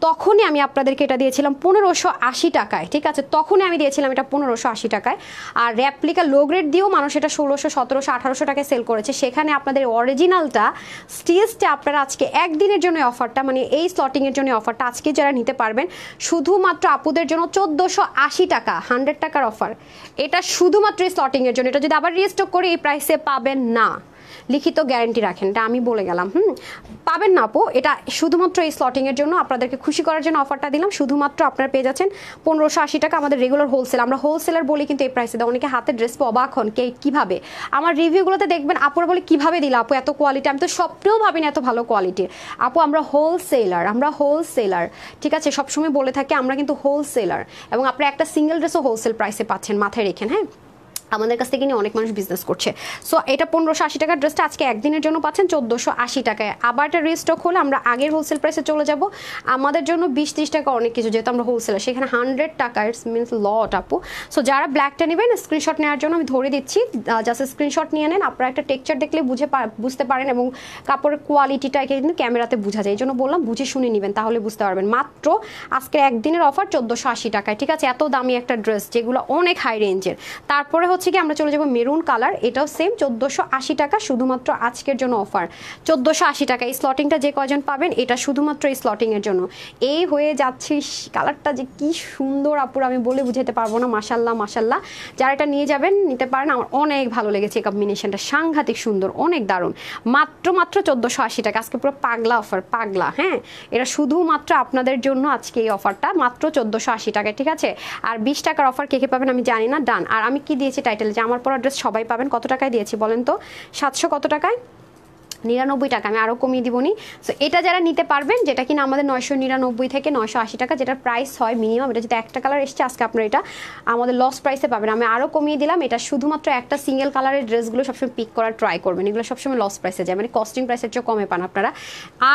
তখনই আমি আপনাদেরকে এটা দিয়েছিলাম 1580 টাকায়, ঠিক আছে, তখনই আমি দিয়েছিলাম এটা 1580 টাকায়। আর র্যাপ্লিকা লো গ্রেড দিয়েও মানুষ এটা 1600, 1700, 1800 টাকায় সেল করেছে, সেখানে আপনাদের অরিজিনালটা স্টিচটা আপনারা আজকে একদিনের জন্য অফারটা, মানে এই স্লটিংয়ের জন্য অফারটা আজকে যারা নিতে পারবেন শুধুমাত্র আপুদের জন্য 1480 টাকা, 100 টাকার অফার, এটা শুধুমাত্র এই স্লটিংয়ের জন্য। এটা যদি আবার রিস্টক করে এই প্রাইসে পাবেন না, লিখিত গ্যারান্টি রাখেন, এটা আমি বলে গেলাম, পাবেন না আপু। এটা শুধুমাত্র এই স্লটিংয়ের জন্য আপনাদেরকে খুশি করার জন্য অফারটা দিলাম, শুধুমাত্র আপনারা পেয়ে যাচ্ছেন 1580 টাকা। আমাদের রেগুলার হোলসেল, আমরা হোলসেলার বলি কিন্তু এই প্রাইসে দেয়, অনেকে হাতের ড্রেস পে অবাক হন কে কীভাবে, আমার রিভিউগুলোতে দেখবেন আপুরা বলে কীভাবে দিল আপু এত কোয়ালিটি, আমি তো স্বপ্নেও ভাবিনি এত ভালো কোয়ালিটির। আপু আমরা হোলসেলার, ঠিক আছে, সবসময় বলে থাকি আমরা কিন্তু হোলসেলার, এবং আপনারা একটা সিঙ্গেল ড্রেসও হোলসেল প্রাইসে পাচ্ছেন, মাথায় রেখেন, হ্যাঁ, আমাদের কাছ থেকে নিয়ে অনেক মানুষ বিজনেস করছে। সো এটা 1580 টাকার ড্রেসটা আজকে একদিনের জন্য পাচ্ছেন 1480 টাকায়। আবার এটা রিস্টক হলে আমরা আগের হোলসেল প্রাইসে চলে যাব। আমাদের জন্য 20-30 টাকা অনেক কিছু, যেহেতু আমরা হোলসেলার, সেখানে 100 টাকা ইটস মিনস লট আপু। সো যারা ব্ল্যাকটা নেবেন স্ক্রিনশট নেওয়ার জন্য আমি ধরে দিচ্ছি, জাস্ট স্ক্রিনশট নিয়ে নেন। আপনারা একটা টেক্সচার দেখলে বুঝতে পারেন, এবং কাপড়ের কোয়ালিটিটা কিন্তু ক্যামেরাতে বোঝা যায়, এই জন্য বললাম বুঝে শুনে নেবেন, তাহলে বুঝতে পারবেন। মাত্র আজকে একদিনের অফার 1480 টাকায়, ঠিক আছে, এত দামি একটা ড্রেস যেগুলো অনেক হাই রেঞ্জের। তারপরে হচ্ছে কি আমরা চলে যাবো মেরুন কালার, এটাও সেম 1480 টাকা, শুধুমাত্র আজকের জন্য অফার 1480 টাকা। এই স্লটিংটা যে কয়জন পাবেন এটা শুধুমাত্র এই স্লটিংয়ের জন্য। এই হয়ে যাচ্ছে কালারটা যে কি সুন্দর আপুর, আমি বলে বুঝাতে পারবো না, মাশাল্লাহ। যারা এটা নিয়ে যাবেন নিতে পারেন, আমার অনেক ভালো লেগেছে এই কম্বিনেশনটা, সাংঘাতিক সুন্দর, অনেক দারুণ। মাত্র 1480 টাকা, আজকে পুরো পাগলা অফার, পাগলা, হ্যাঁ, এটা শুধুমাত্র আপনাদের জন্য আজকে এই অফারটা মাত্র 1480 টাকায়, ঠিক আছে। আর 20 টাকার অফার কে পাবেন আমি জানি না, ডান। আর আমি কি দিয়েছি টাইটেল, যে আমার পরা ড্রেস সবাই পাবেন, কত টাকায় দিয়েছি বলেন তো, 700 কত টাকায়, 99 টাকা, আমি আরও কমিয়ে দিবনি। সো এটা যারা নিতে পারবেন, যেটা কিনা আমাদের 999 থেকে 980 টাকা, যেটার প্রাইস হয় মিনিমাম, এটা যদি একটা কালার এসছে আজকে আপনারা এটা আমাদের লস প্রাইসে পাবেন, আমি আরও কমিয়ে দিলাম। এটা শুধুমাত্র একটা সিঙ্গেল কালারের ড্রেসগুলো সবসময় পিক করার ট্রাই করবেন, এগুলো সবসময় লস প্রাইসে যায়, মানে কস্টিং প্রাইসের চেয়ে কমে পান আপনারা।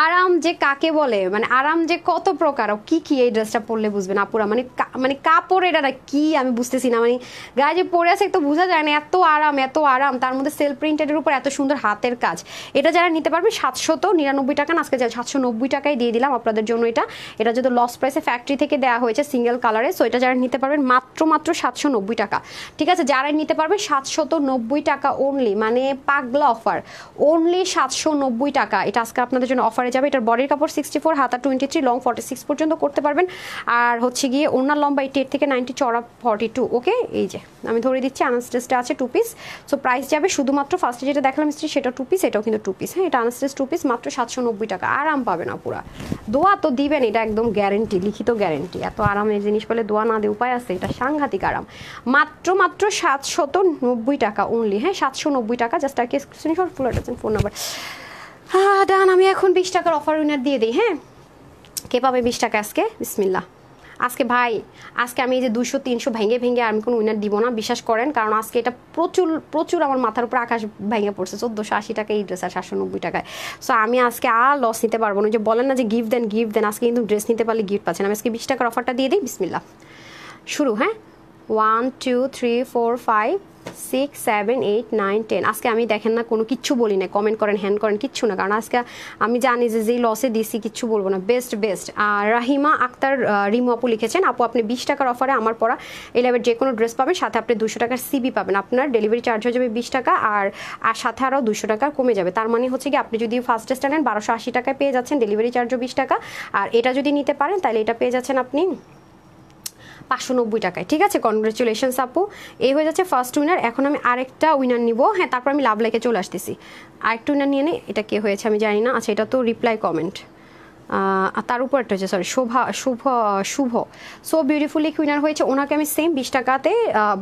আরাম যে কাকে বলে, মানে আরাম যে কত প্রকার, কি এই ড্রেসটা পরলে বুঝবেন আপুরা, মানে কাপড় এটা কি আমি বুঝতেছি না, মানে গায়ে যে পরে আছে একটু বোঝা যায় না, এত আরাম, তার মধ্যে সেলফ প্রিন্টেডের উপর এত সুন্দর হাতের কাজ। এটা যারা নিতে পারবেন 799 টাকা, আজকে 790 টাকায় দিয়ে দিলাম আপনাদের জন্য। এটা যদি লস প্রাইসে ফ্যাক্টরি থেকে দেওয়া হয়েছে সিঙ্গেল কালারে। সো এটা যারা নিতে পারবেন মাত্র 790 টাকা, ঠিক আছে, যারা নিতে পারবেন 790 টাকা অনলি, মানে পাগলা অফার, অনলি 790 টাকা। এটা আজকে আপনাদের জন্য অফারে যাবে। এটার বডির কাপড় 64, হাতা 23, লং 46 পর্যন্ত করতে পারবেন। আর হচ্ছে গিয়ে ওনার লম্বা 88 থেকে 90, চড়া 42। ওকে, এই যে আমি ধরে দিচ্ছি, আনস্টেজটা আছে 2 পিস। সো প্রাইস যাবে শুধুমাত্র ফার্স্টে যেটা দেখালাম সেটা 2 পিস, এটাও কিন্তু 2 পিস, হ্যাঁ, এটা আনস্টেজ 2 পিস, মাত্র 790 টাকা। আরাম পাবে না পুরা, দোয়া তো দিবেন, এটা একদম গ্যারেন্টি, লিখিত গ্যারেন্টি। এত আরামের জিনিস পেলে দোয়া না দিয়ে উপায় আছে, এটা সাংঘাতিক আরাম। মাত্র 790 টাকা অনলি, হ্যাঁ, 790 টাকা। জাস্ট আর কি screenshot, full address, phone number, done. আমি এখন 20 টাকার অফার উইনার দিয়ে দিই, হ্যাঁ, কে পাবে 20 টাকা আজকে, বিসমিল্লাহ। আজকে ভাই, আজকে আমি এই যে 200-300 ভেঙে আমি কোনো উইনার দিব না, বিশ্বাস করেন, কারণ আজকে এটা প্রচুর আমার মাথার উপর আকাশ ভেঙে পড়ছে। 1480 টাকা এই ড্রেস আর 790 টাকায়। সো আমি আজকে আর লস নিতে পারবো না, যে বলেন না যে গিফট দেন, আজকে কিন্তু ড্রেস নিতে পারলে গিফট পাচ্ছেন। আমি আজকে 20 টাকার অফারটা দিয়ে দিই, বিসমিল্লাহ, শুরু, হ্যাঁ, 1 2 3 4 5 6 7 8 9 10। আজকে আমি দেখেন না কোনো কিচ্ছু বলি না, কমেন্ট করেন, হ্যান্ড করেন, কিচ্ছু না, কারণ আজকে আমি জানি যে যেই লসে দিছি কিচ্ছু বলবো না। বেস্ট। আর রাহিমা আক্তার রিমু আপু লিখেছেন, আপু আপনি 20 টাকার অফারে আমার পরা এই লেভেল যে কোনো ড্রেস পাবেন, সাথে আপনি 200 টাকার সিবি পাবেন, আপনার ডেলিভারি চার্জ হয়ে যাবে 20 টাকা, আর সাথে আরও 200 টাকা কমে যাবে। তার মানে হচ্ছে কি, আপনি যদি ফার্স্ট ড্রেসটা নেন 1280 টাকায় পেয়ে যাচ্ছেন, ডেলিভারি চার্জও 20 টাকা, আর এটা যদি নিতে পারেন তাহলে এটা পেয়ে যাচ্ছেন আপনি 590 টাকায়, ঠিক আছে। কনগ্রেচুলেশনস আপু, এই হয়ে যাচ্ছে ফার্স্ট উইনার। এখন আমি আরেকটা উইনার নিব, হ্যাঁ, তারপর আমি লাভ লাইকে চলে আসতেছি। আরেকটা উইনার নিয়ে নেই, এটা কে হয়েছে আমি জানি না। আচ্ছা, এটা তো রিপ্লাই কমেন্ট, তার উপর একটা হচ্ছে সরি শুভ সো বিউটিফুলি উইনার হয়েছে। ওনাকে আমি সেম 20 টাকাতে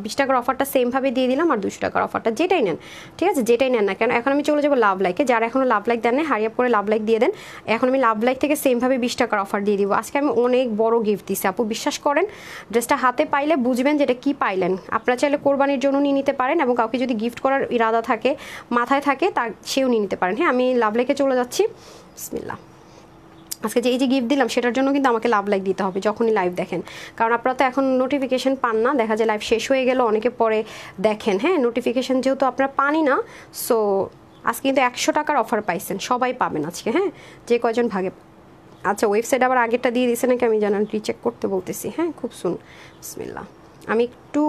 20 টাকার অফারটা সেমভাবে দিয়ে দিলাম, আর 200 টাকার অফারটা যেটাই নেন, ঠিক আছে, যেটাই নেন না কেন। এখন আমি চলে যাবো লাভ লাইকে, যারা এখনো লাভ লাইক দেন না হারি আপ করে লাভ লাইক দিয়ে দেন। এখন আমি লাভ লাইক থেকে সেমভাবে 20 টাকার অফার দিয়ে দিব। আজকে আমি অনেক বড় গিফট দিচ্ছি আপু, বিশ্বাস করেন। ড্রেসটা হাতে পাইলে বুঝবেন যেটা কি পাইলেন। আপনারা চাইলে কোরবানির জন্য নিয়ে নিতে পারেন, এবং কাউকে যদি গিফট করার ইরাদা থাকে, মাথায় থাকে, তা সেও নিয়ে নিতে পারেন। হ্যাঁ, আমি লাভ লাইকে চলে যাচ্ছি। বিসমিল্লাহ। আজকে যে এই যে গিফট দিলাম সেটার জন্য কিন্তু আমাকে লাভ লাইক দিতে হবে যখনই লাইভ দেখেন, কারণ আপনারা তো এখন নোটিফিকেশন পান না, দেখা যায় লাইভ শেষ হয়ে গেল অনেকে পরে দেখেন। হ্যাঁ, নোটিফিকেশন যেহেতু আপনারা পানি না, সো আজকে কিন্তু 100 টাকার অফার পাইছেন, সবাই পাবেন আজকে। হ্যাঁ, যে কয়জন ভাগে। আচ্ছা, ওয়েবসাইট আবার আগেরটা দিয়ে দিয়েছে নাকি আমি জানান, রিচেক করতে বলতেছি। হ্যাঁ, খুব শুন। বিসমিল্লাহ। আমি একটু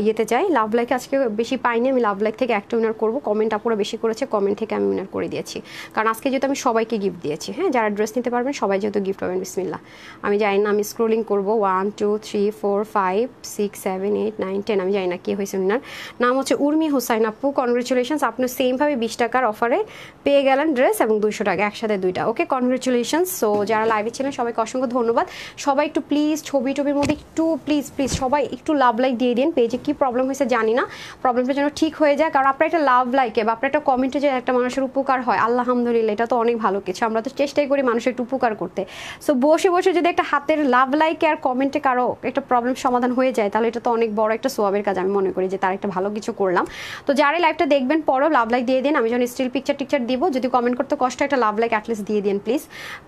ইয়েতে যাই, লাভ লাইকে আজকে বেশি পাইনি, আমি লাভ লাইক থেকে একটা উইনার করবো। কমেন্ট আপুরা বেশি করেছে, কমেন্ট থেকে আমি উইনার করে দিয়েছি, কারণ আজকে যেহেতু আমি সবাইকে গিফট দিয়েছি। হ্যাঁ, যারা ড্রেস নিতে পারবেন সবাই যেহেতু গিফট পাবেন। বিসমিল্লাহ। আমি জানি না, আমি স্ক্রোলিং করবো 1 2 3 4 5 6 7 8 9 10। আমি জানি না কে হয়েছে উইনার। নাম হচ্ছে উর্মি হোসাইন আপু, কনগ্রেচুলেশনস। আপনি সেমভাবে 20 টাকার অফারে পেয়ে গেলেন ড্রেস এবং 200 টাকা একসাথে দুইটা। ওকে, কনগ্রেচুলেশনস। সো যারা লাইভে ছিলেন সবাইকে অসংখ্য ধন্যবাদ। সবাই একটু প্লিজ ছবির মধ্যে একটু প্লিজ সবাই একটু লাভ লাইক দিয়ে দিন। পেজে কি প্রবলেম হয়েছে জানি না, প্রবলেমটা যেন ঠিক হয়ে যায়, কারণ আপনার একটা লাভ লাইকে বা আপনার একটা কমেন্টে যে একটা মানুষের উপকার হয়, আলহামদুলিল্লাহ, এটা তো অনেক ভালো কিছু। আমরা তো চেষ্টাই করি মানুষের একটু উপকার করতে। সো বসে বসে যদি একটা হাতের লাভ লাইকে আর কমেন্টে কারো একটা প্রবলেম সমাধান হয়ে যায়, তাহলে এটা তো অনেক বড় একটা সোয়াবের কাজ। আমি মনে করি যে তার একটা ভালো কিছু করলাম। তো যারা লাইভটা দেখবেন পরেও লাভ লাইক দিয়ে দিন। আমি যখন স্টিল পিকচার দিব, যদি কমেন্ট করতে কষ্ট একটা লাভ লাইক অ্যাটলিস্ট দিয়ে দিন প্লিজ।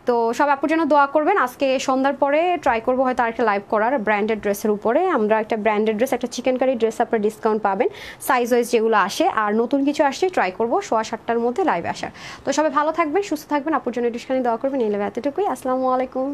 তো সব আপুর জন্য দোয়া করবেন। আজকে সন্ধ্যার পরে ট্রাই করবো হয়তো আরেকটা লাইভ করার ব্র্যান্ডেড ড্রেসের উপরে। আমরা একটা ব্র্যান্ডেড ড্রেস, একটা চিকেন কারি ড্রেস আপনার ডিসকাউন্ট পাবেন, সাইজ ওয়াইজ যেগুলো আসে। আর নতুন কিছু আসছে ট্রাই করবো 7:15টার মধ্যে লাইভ আসার। তো সবাই ভালো থাকবেন, সুস্থ থাকবেন, আপুর জন্য একটুখানি দোয়া করবেন। এই এতটুকুই। আসসালামু আলাইকুম।